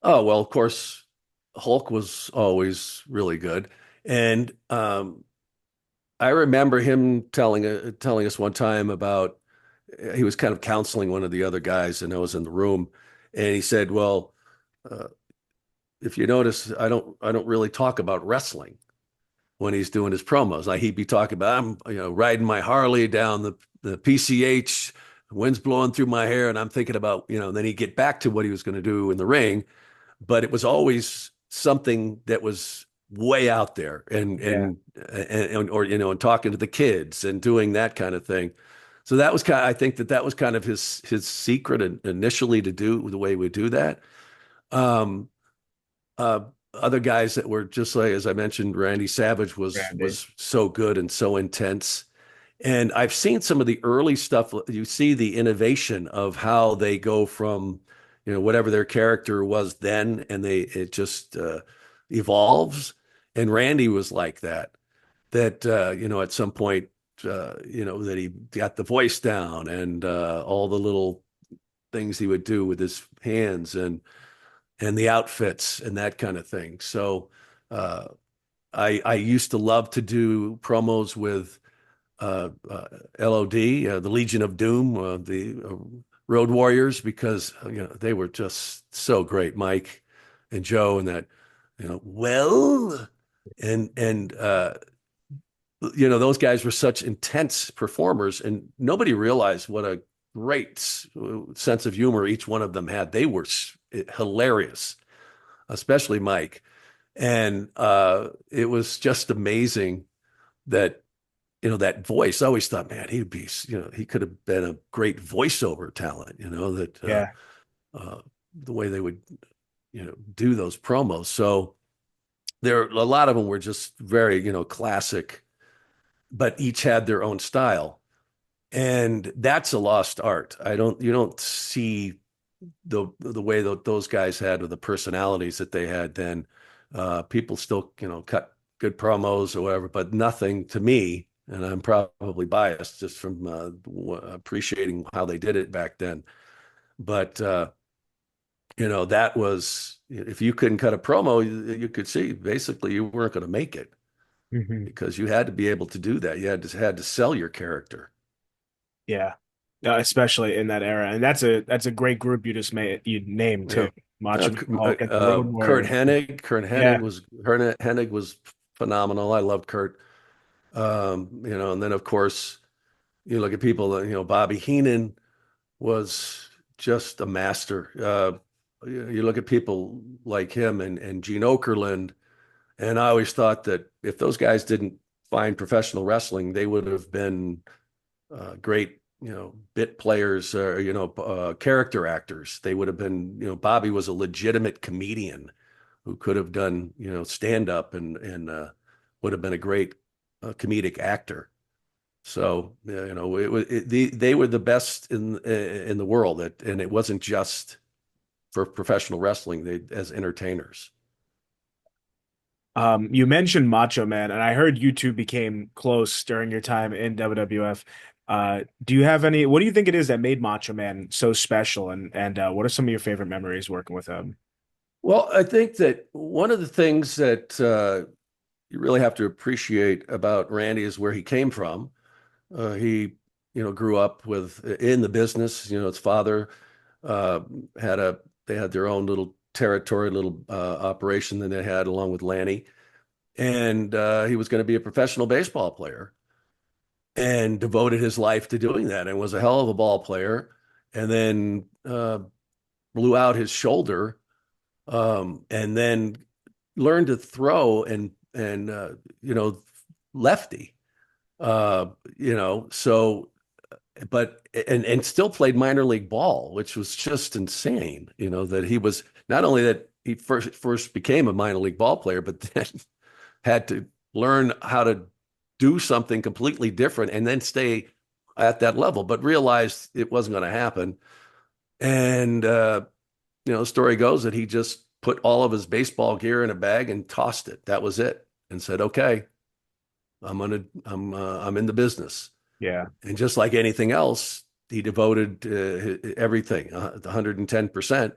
S1: Oh well, of course, Hulk was always really good, and I remember him telling us one time about he was kind of counseling one of the other guys, and I was in the room, and he said, "Well, uh, if you notice, I don't really talk about wrestling when he's doing his promos. Like he'd be talking about I'm riding my Harley down the PCH, wind's blowing through my hair, and I'm thinking about then he'd get back to what he was going to do in the ring, but it was always something that was way out there
S3: Yeah.
S1: and talking to the kids and doing that kind of thing. So that was I think that was kind of his secret initially to do the way we do that. Um, uh, Other guys that were just like, as I mentioned, Randy Savage was
S3: Randy.
S1: was so good and so intense. And I've seen some of the early stuff. You see the innovation of how they go from, whatever their character was then, and it just evolves. And Randy was like that. That at some point, that he got the voice down and all the little things he would do with his hands and the outfits and that kind of thing. So uh, I used to love to do promos with LOD, the Legion of Doom, the Road Warriors, because they were just so great, Mike and Joe, and that well, and those guys were such intense performers, and nobody realized what a great sense of humor each one of them had. They were hilarious, especially Mike. And it was just amazing that, that voice. I always thought, man, he could have been a great voiceover talent, that
S3: Yeah.
S1: the way they would, do those promos. So a lot of them were just very, classic, but each had their own style. And that's a lost art. You don't see the way that those guys had, or the personalities that they had then. People still, cut good promos or whatever, but nothing to me. And I'm probably biased just from appreciating how they did it back then. But that was if you couldn't cut a promo, you could see basically you weren't going to make it.
S3: Hmm.
S1: because you had to be able to do that. You had to sell your character.
S3: Yeah. Especially in that era. And that's a great group you named
S1: Yeah.
S3: too. Macho Man Hulk and the Road
S1: Kurt
S3: Warriors.
S1: Hennig.
S3: Yeah.
S1: Hennig was phenomenal. I loved Kurt. And then of course you look at people that, Bobby Heenan was just a master. You look at people like him and Gene Okerlund, and I always thought that if those guys didn't find professional wrestling, they would have been great, bit players, character actors. They would have been, Bobby was a legitimate comedian who could have done, stand up and would have been a great comedic actor. So, they were the best in the world, and it wasn't just for professional wrestling, as entertainers.
S3: You mentioned Macho Man, and I heard you two became close during your time in WWF. Do you have what do you think it is that made Macho Man so special? And what are some of your favorite memories working with him?
S1: Well, I think that one of the things that you really have to appreciate about Randy is where he came from. He, grew up in the business. His father uh, had they had their own little territory, little operation that they had along with Lanny, and he was going to be a professional baseball player, and devoted his life to doing that, and was a hell of a ball player, and then blew out his shoulder, and then learned to throw and lefty. Uh, so but and still played minor league ball, which was just insane. That he was not only that he first became a minor league ball player, but then had to learn how to do something completely different and then stay at that level, but realized it wasn't going to happen. And the story goes that he just put all of his baseball gear in a bag and tossed it. That was it, and said, "Okay, I'm in the business."
S3: Yeah.
S1: And just like anything else, he devoted everything, 110%,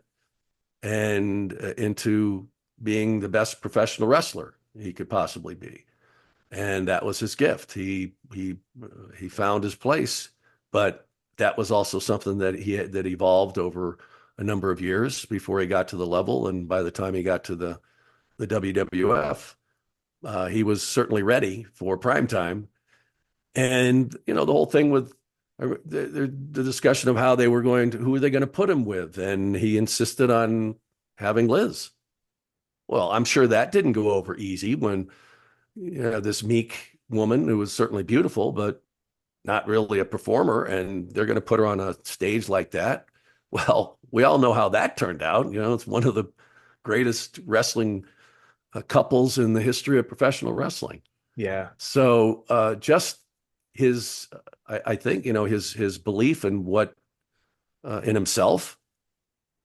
S1: and into being the best professional wrestler he could possibly be. And that was his gift. He found his place, but that was also something that evolved over a number of years before he got to the level. And by the time he got to the WWF, he was certainly ready for prime time. And the whole thing with the discussion of how who are they going to put him with, and he insisted on having Liz. Well, I'm sure that didn't go over easy when this meek woman who was certainly beautiful, but not really a performer, and they're going to put her on a stage like that. Well, we all know how that turned out. It's one of the greatest wrestling couples in the history of professional wrestling.
S3: Yeah.
S1: So just his, I think, his belief in in himself,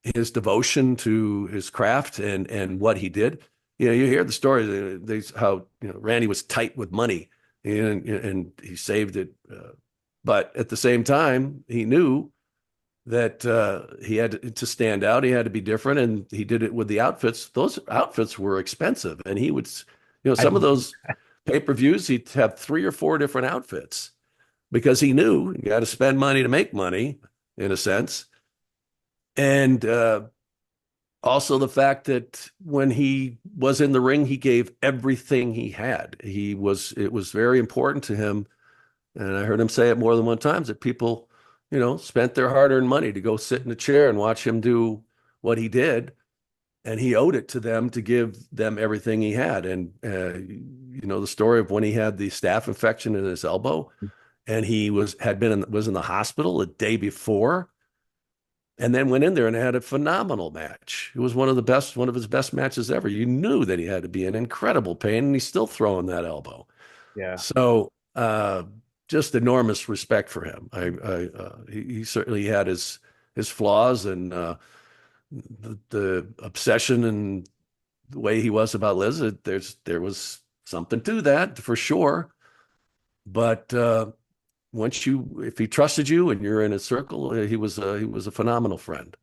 S1: his devotion to his craft and what he did. You hear the story, how Randy was tight with money, and he saved it, but at the same time, he knew that he had to stand out. He had to be different, and he did it with the outfits. Those outfits were expensive, and he would,
S3: I,
S1: some of those pay-per-views, he'd have 3 or 4 different outfits because he knew you got to spend money to make money, in a sense. And also the fact that when he was in the ring, he gave everything he had. It was very important to him. And I heard him say it more than one time that people, spent their hard-earned money to go sit in a chair and watch him do what he did. And he owed it to them to give them everything he had. And, the story of when he had the staph infection in his elbow, and he was in the hospital the day before, and then went in there and had a phenomenal match. It was one of his best matches ever. You knew that he had to be in incredible pain, and he's still throwing that elbow.
S3: yeah.
S1: So just enormous respect for him. He certainly had his flaws, and the obsession and the way he was about Liz. There was something to that for sure. But if he trusted you and you're in a circle, he was a phenomenal friend.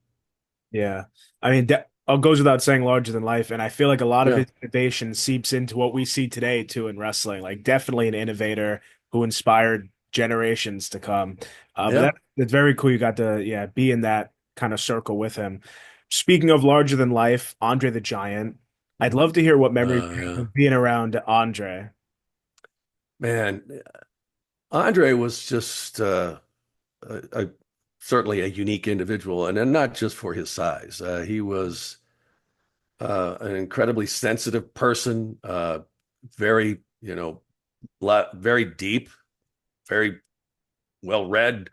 S3: Yeah. I mean, goes without saying, larger than life. And I feel like a lot of
S1: Yeah.
S3: his innovation seeps into what we see today too in wrestling. Like definitely an innovator who inspired generations to come. But
S1: Yeah.
S3: that's very cool. You got to be in that kind of circle with him. Speaking of larger than life, Andre the Giant. I'd love to hear what memories you have
S1: Yeah.
S3: of being around Andre.
S1: Man, Andre was just a certainly a unique individual, and not just for his size. He was an incredibly sensitive person, very, very deep, very well read,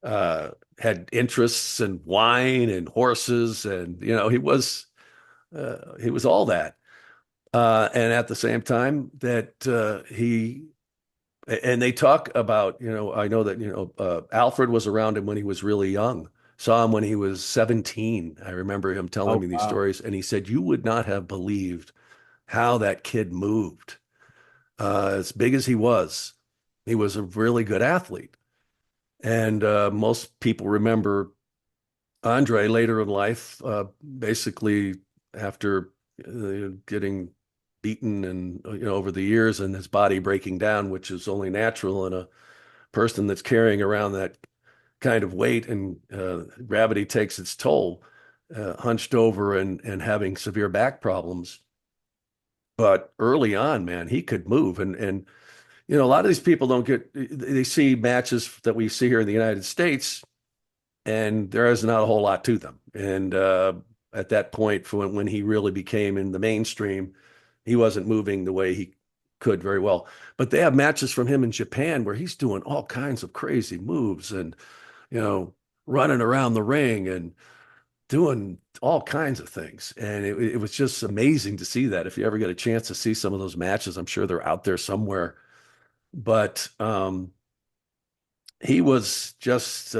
S1: had interests in wine and horses, and he was all that. And at the same time that and they talk about, I know that, Alfred was around him when he was really young, saw him when he was 17. I remember him telling
S3: Oh
S1: me these
S3: wow.
S1: stories, and he said, you would not have believed how that kid moved. As big as he was a really good athlete. And most people remember Andre later in life, basically after getting beaten and over the years and his body breaking down, which is only natural in a person that's carrying around that kind of weight, and gravity takes its toll, hunched over and having severe back problems. But early on, man, he could move, and a lot of these people don't get, they see matches that we see here in the United States, and there is not a whole lot to them. And at that point, for when he really became in the mainstream, he wasn't moving the way he could very well. But they have matches from him in Japan where he's doing all kinds of crazy moves and, you know, running around the ring and doing all kinds of things. And it was just amazing to see that. If you ever get a chance to see some of those matches, I'm sure they're out there somewhere. But he was just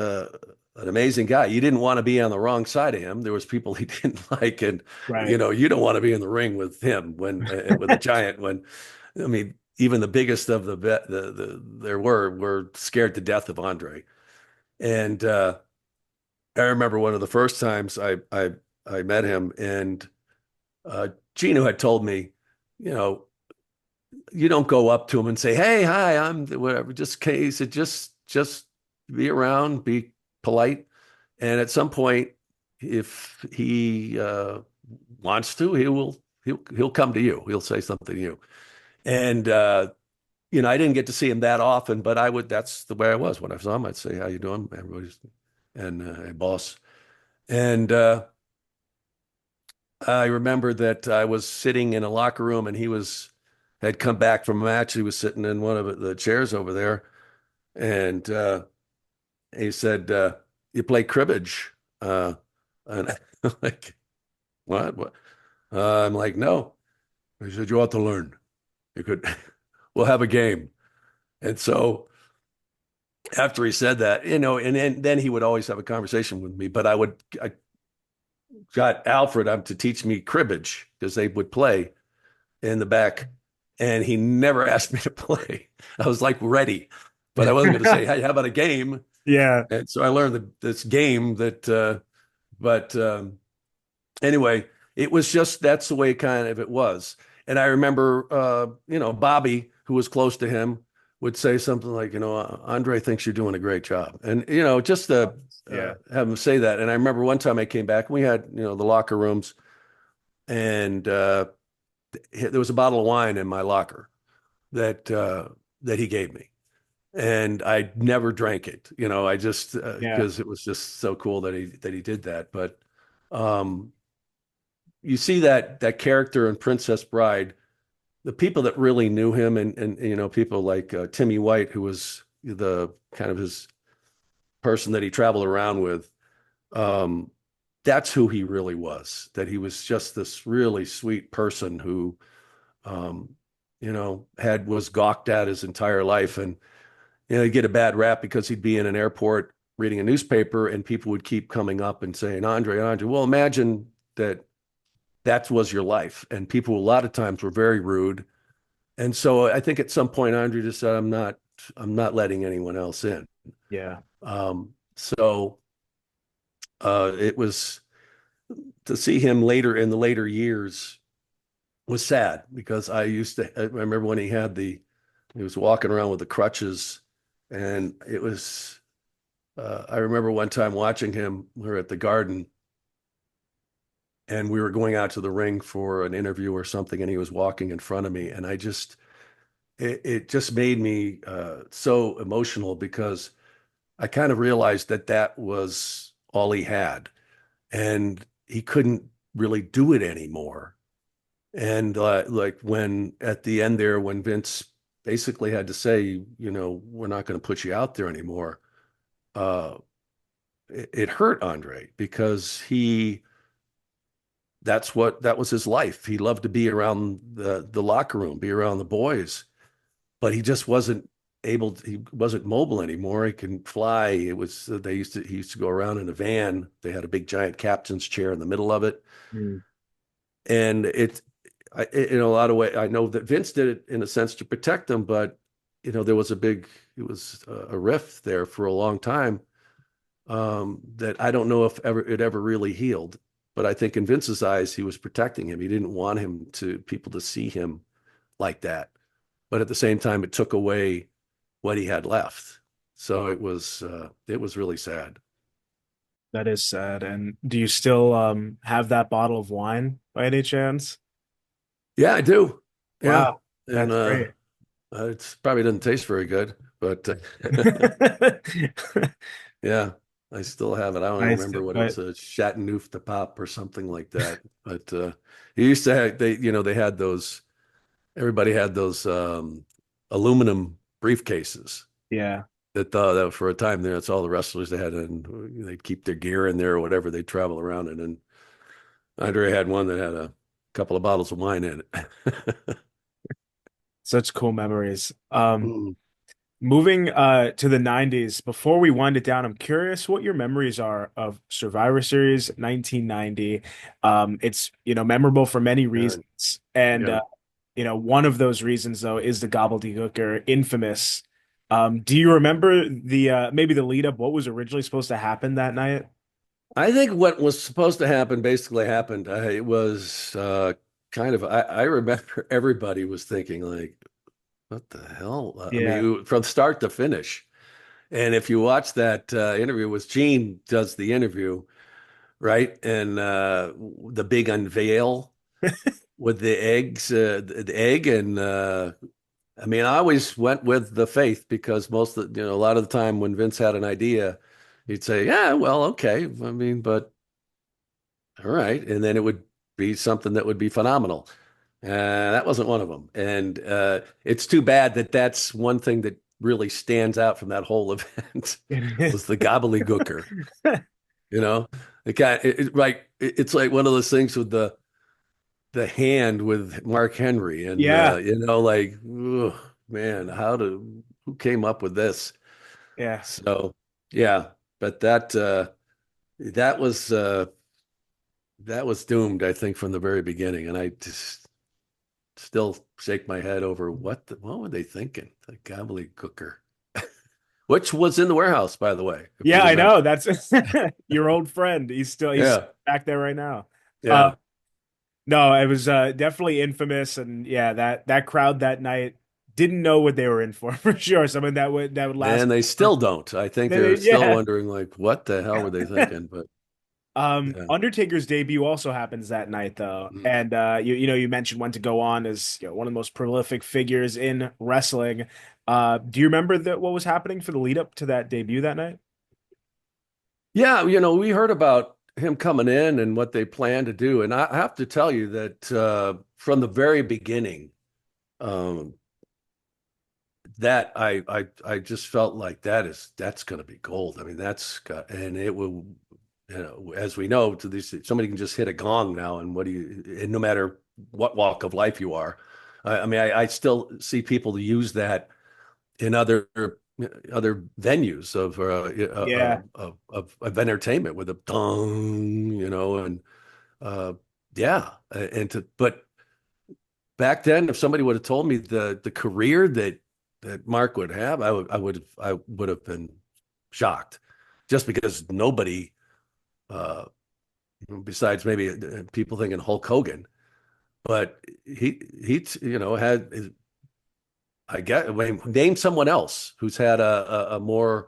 S1: an amazing guy. You didn't want to be on the wrong side of him. There was people he didn't like, and
S3: Right.
S1: you don't want to be in the ring with him when with a giant. When I mean, even the biggest of the there were scared to death of Andre. And I remember one of the first times I met him, and Gino had told me, you know, you don't go up to him and say, "Hey, hi, I'm whatever." Just case it, just be around, be polite, and at some point, if he wants to, he'll come to you. He'll say something to you, and I didn't get to see him that often, but I would. That's the way I was when I saw him. I'd say, "How you doing?" Everybody's and hey, boss, and I remember that I was sitting in a locker room, and he had come back from a match. He was sitting in one of the chairs over there, and he said, "You play cribbage?" And I'm like, "What? What?" I'm like, "No." He said, "You ought to learn. You could. We'll have a game." And so after he said that, and then he would always have a conversation with me. But I got Alfred up to teach me cribbage because they would play in the back, and he never asked me to play. I was like ready, but I wasn't going to say, "Hey, how about a game?"
S3: Yeah.
S1: And so I learned this game that, but anyway, it was just that's the way kind of it was. And I remember, Bobby, who was close to him, would say something like, Andre thinks you're doing a great job. And, just to
S3: Yeah.
S1: have him say that. And I remember one time I came back, and we had, the locker rooms, and there was a bottle of wine in my locker that he gave me. And I never drank it, I just
S3: Yeah.
S1: because it was just so cool that he did that. But um, you see that character in Princess Bride, the people that really knew him, and people like Timmy White, who was the kind of his person that he traveled around with. Um, that's who he really was. That he was just this really sweet person who, um, had was gawked at his entire life, and he'd get a bad rap because he'd be in an airport reading a newspaper, and people would keep coming up and saying, "Andre, Andre." Well, imagine that was your life, and people a lot of times were very rude. And so I think at some point Andre just said, I'm not letting anyone else in.
S3: Yeah.
S1: So it was. to see him later in the later years was sad because I remember when he was walking around with the crutches, and it was, I remember one time watching him, we were at the Garden, and we were going out to the ring for an interview or something, and he was walking in front of me, and it just made me so emotional because I kind of realized that that was all he had, and he couldn't really do it anymore. And like when at the end there, when Vince basically had to say, we're not going to put you out there anymore, uh, it hurt Andre because that was his life. He loved to be around the locker room, be around the boys, but he just wasn't he wasn't mobile anymore. He couldn't fly. He used to go around in a van. They had a big giant captain's chair in the middle of it.
S3: Mm.
S1: And in a lot of ways, I know that Vince did it in a sense to protect them, but there was it was a rift there for a long time, that I don't know if it ever really healed. But I think in Vince's eyes, he was protecting him. He didn't want people to see him like that. But at the same time, it took away what he had left. So it was really sad.
S3: That is sad. And do you still have that bottle of wine by any chance?
S1: Yeah, I do. Yeah.
S3: Wow,
S1: And
S3: that's great.
S1: it's probably doesn't taste very good, but yeah, I still have it. I don't even
S3: Nice,
S1: remember what it
S3: but
S1: was, a Chateauneuf de Pop or something like that. But he used to have they had those. Everybody had those aluminum briefcases
S3: yeah.
S1: that for a time there, that's all the wrestlers they had, and they'd keep their gear in there or whatever. They'd travel around it, and Andre had one that had a couple of bottles of wine in it.
S3: Such cool memories.
S1: Mm.
S3: Moving to the 90s, before we wind it down, I'm curious what your memories are of Survivor Series 1990. It's, memorable for many
S1: Yeah,
S3: reasons. And
S1: yeah.
S3: one of those reasons though is the gobbledygooker, infamous. Do you remember the maybe the lead up, what was originally supposed to happen that night?
S1: I think what was supposed to happen basically happened. It was kind of, I remember everybody was thinking like, what the hell? I
S3: Yeah.
S1: mean, from start to finish. And if you watch that interview with Gene does the interview, right? And the big unveil with the eggs, the egg. And I mean, I always went with the faith because a lot of the time when Vince had an idea, he'd say, yeah, well, okay. I mean, but all right. And then it would be something that would be phenomenal. That wasn't one of them. And it's too bad that that's one thing that really stands out from that whole event was the gobbledygooker. You know, the guy, it's like one of those things with the hand with Mark Henry, and
S3: Yeah.
S1: like, ugh, man, who came up with this?
S3: Yeah.
S1: So yeah, but that was uh, that was doomed, I think, from the very beginning, and I just still shake my head over what were they thinking? The gobbledygooker, which was in the warehouse, by the way, if you
S3: Yeah, I
S1: remember.
S3: know. That's your old friend. He's
S1: Yeah,
S3: back there right now. Uh,
S1: yeah.
S3: no, it was definitely infamous, and yeah, that crowd that night didn't know what they were in for for sure. Someone that would last.
S1: And they still don't. I think they're still
S3: Yeah.
S1: wondering, like, what the hell were they thinking? But yeah.
S3: Undertaker's debut also happens that night though.
S1: Mm.
S3: And you mentioned when to go on as one of the most prolific figures in wrestling. Do you remember what was happening for the lead up to that debut that night?
S1: Yeah, we heard about him coming in and what they plan to do. And I have to tell you that from the very beginning, um, that I just felt like that's going to be gold. I mean, and it will, as we know, somebody can just hit a gong now, and and no matter what walk of life you are. I mean, I still see people use that in other venues
S3: Yeah.
S1: of entertainment with a dong, and uh, yeah, but back then, if somebody would have told me the career that Mark would have, I would have been shocked, just because nobody uh, besides maybe people thinking Hulk Hogan, but had I guess, I mean, name someone else who's had a more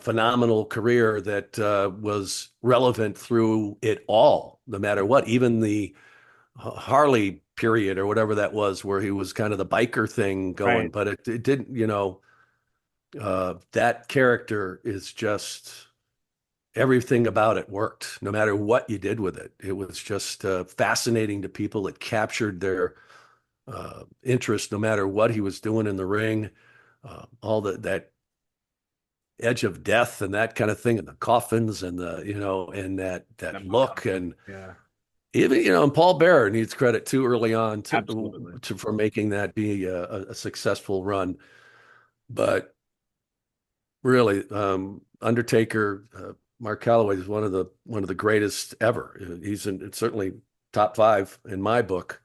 S1: phenomenal career that was relevant through it all, no matter what, even the Harley period or whatever that was, where he was kind of the biker thing going,
S3: Right.
S1: but it didn't, that character is just everything about it worked, no matter what you did with it. It was just fascinating to people. It captured their interest, no matter what he was doing in the ring. All that edge of death and that kind of thing, and the coffins and and that look, and
S3: Yeah,
S1: even and Paul Bearer needs credit too early on
S3: absolutely.
S1: for making that be a successful run. But really, Undertaker, Mark Calloway is one of the greatest ever. It's certainly top five in my book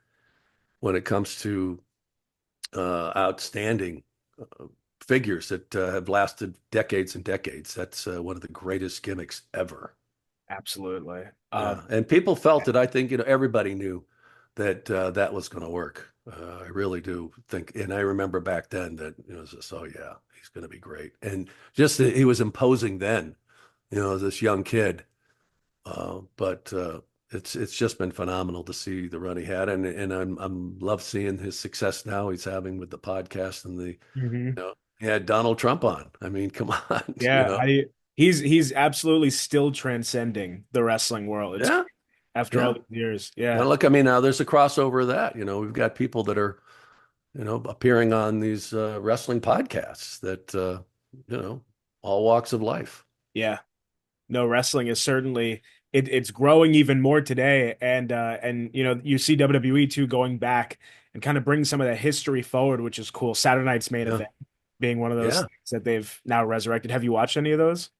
S1: when it comes to outstanding figures that have lasted decades and decades. That's one of the greatest gimmicks ever.
S3: Absolutely.
S1: Yeah, and people felt it. I think everybody knew that that was going to work. I really do think, and I remember back then that it was just, oh yeah, he's going to be great, and just that he was imposing then, this young kid. But it's just been phenomenal to see the run he had, and I'm love seeing his success now he's having with the podcast and
S3: Mhm.
S1: he had Donald Trump on. I mean, come on,
S3: Yeah, he's absolutely still transcending the wrestling world. It's
S1: Yeah,
S3: after all
S1: yeah.
S3: these years.
S1: Now
S3: Yeah.
S1: look, I mean, now there's a crossover of that. We've got people that are, appearing on these wrestling podcasts that, you know, all walks of life.
S3: Yeah. No, wrestling is certainly it's growing even more today, and you see WWE too going back and kind of bring some of that history forward, which is cool. Saturday Night's Main
S1: Yeah,
S3: Event being one of those
S1: yeah.
S3: things that they've now resurrected. Have you watched any of those?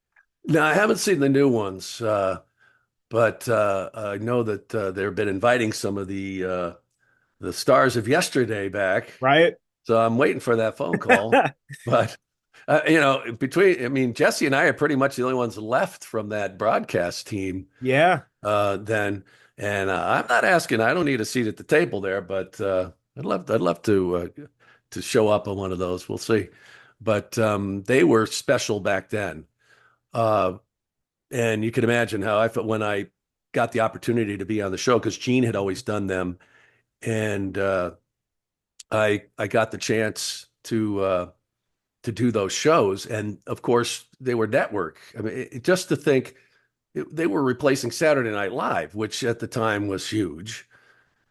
S1: Now I haven't seen the new ones, but I know that they've been inviting some of the stars of yesterday back.
S3: Right?
S1: So I'm waiting for that phone call. But I mean, Jesse and I are pretty much the only ones left from that broadcast team.
S3: Yeah,
S1: Then, and I'm not asking. I don't need a seat at the table there, but I'd love to show up on one of those. We'll see. But they were special back then, uh, and you can imagine how I felt when I got the opportunity to be on the show because Gene had always done them, and I got the chance to do those shows, and of course they were network. I mean, just to think they were replacing Saturday Night Live, which at the time was huge,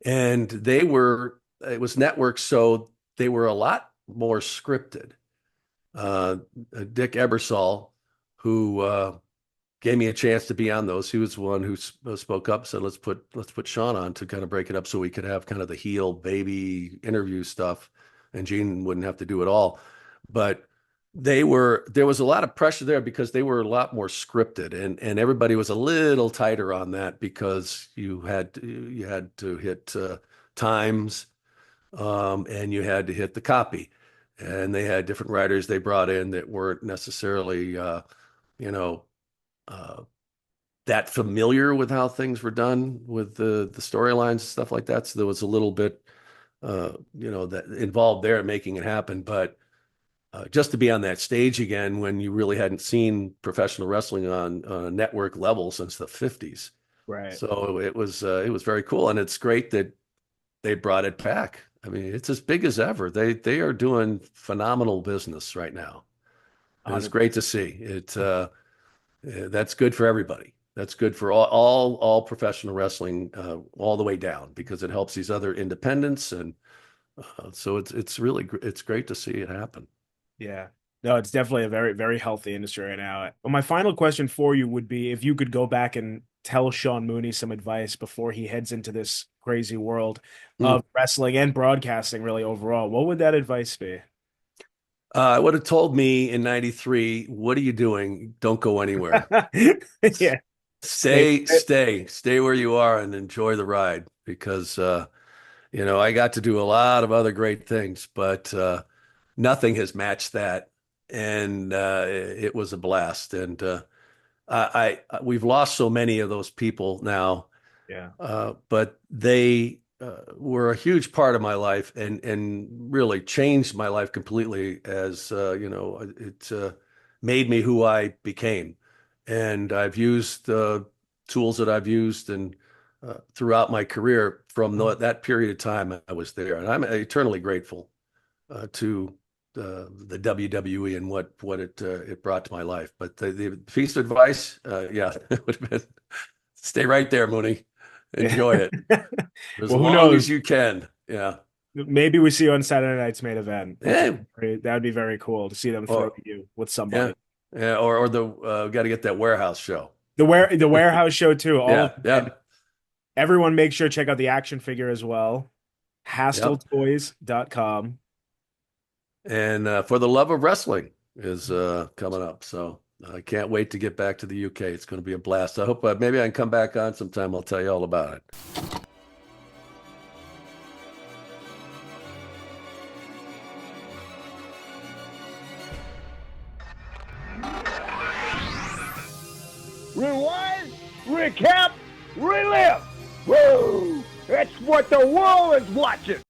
S1: and it was network, so they were a lot more scripted. Uh, Dick Ebersol, who gave me a chance to be on those. He was the one who spoke up, said let's put Sean on to kind of break it up so we could have kind of the heel baby interview stuff, and Gene wouldn't have to do it all. But there was a lot of pressure there because they were a lot more scripted, and everybody was a little tighter on that because you had to hit times, and you had to hit the copy, and they had different writers they brought in that weren't necessarily you know uh, that familiar with how things were done with the storylines and stuff like that. So there was a little bit that involved there making it happen, but just to be on that stage again when you really hadn't seen professional wrestling on a network level since the 50s.
S3: right.
S1: So it was very cool, and it's great that they brought it back. I mean, it's as big as ever. They are doing phenomenal business right now, and it's
S3: 100.
S1: great to see. That's good for everybody. That's good for all professional wrestling, all the way down, because it helps these other independents, and so it's great to see it happen.
S3: Yeah. No, it's definitely a very, very healthy industry right now. Well, my final question for you would be if you could go back and tell Sean Mooney some advice before he heads into this crazy world
S1: Mm.
S3: of wrestling and broadcasting, really overall, what would that advice be?
S1: I would have told me in '93, what are you doing? Don't go anywhere.
S3: Yeah. Stay
S1: Stay where you are and enjoy the ride because, I got to do a lot of other great things, but nothing has matched that. And it was a blast. And we've lost so many of those people now,
S3: Yeah.
S1: but they were a huge part of my life and really changed my life completely. As it made me who I became, and I've used the tools that I've used and throughout my career from that period of time I was there, and I'm eternally grateful to the WWE and what it brought to my life. But the piece of advice, yeah, it would have been stay right there, Mooney. Enjoy it as
S3: Well, who
S1: long as
S3: knows?
S1: you can. Yeah.
S3: Maybe we see you on Saturday night's main event.
S1: Yeah.
S3: That would be very cool to see them throw
S1: Or
S3: you with
S1: yeah.
S3: somebody.
S1: Yeah. Or the got to get that warehouse show.
S3: The warehouse show too. All
S1: Yeah.
S3: of
S1: Yeah.
S3: and everyone make sure to check out the action figure as well.
S1: Yep.
S3: HastelToys.com.
S1: And For the Love of Wrestling is coming up. So I can't wait to get back to the UK. It's going to be a blast. I hope maybe I can come back on sometime. I'll tell you all about it.
S2: Rewind, recap, relive. Woo! It's what the world is watching.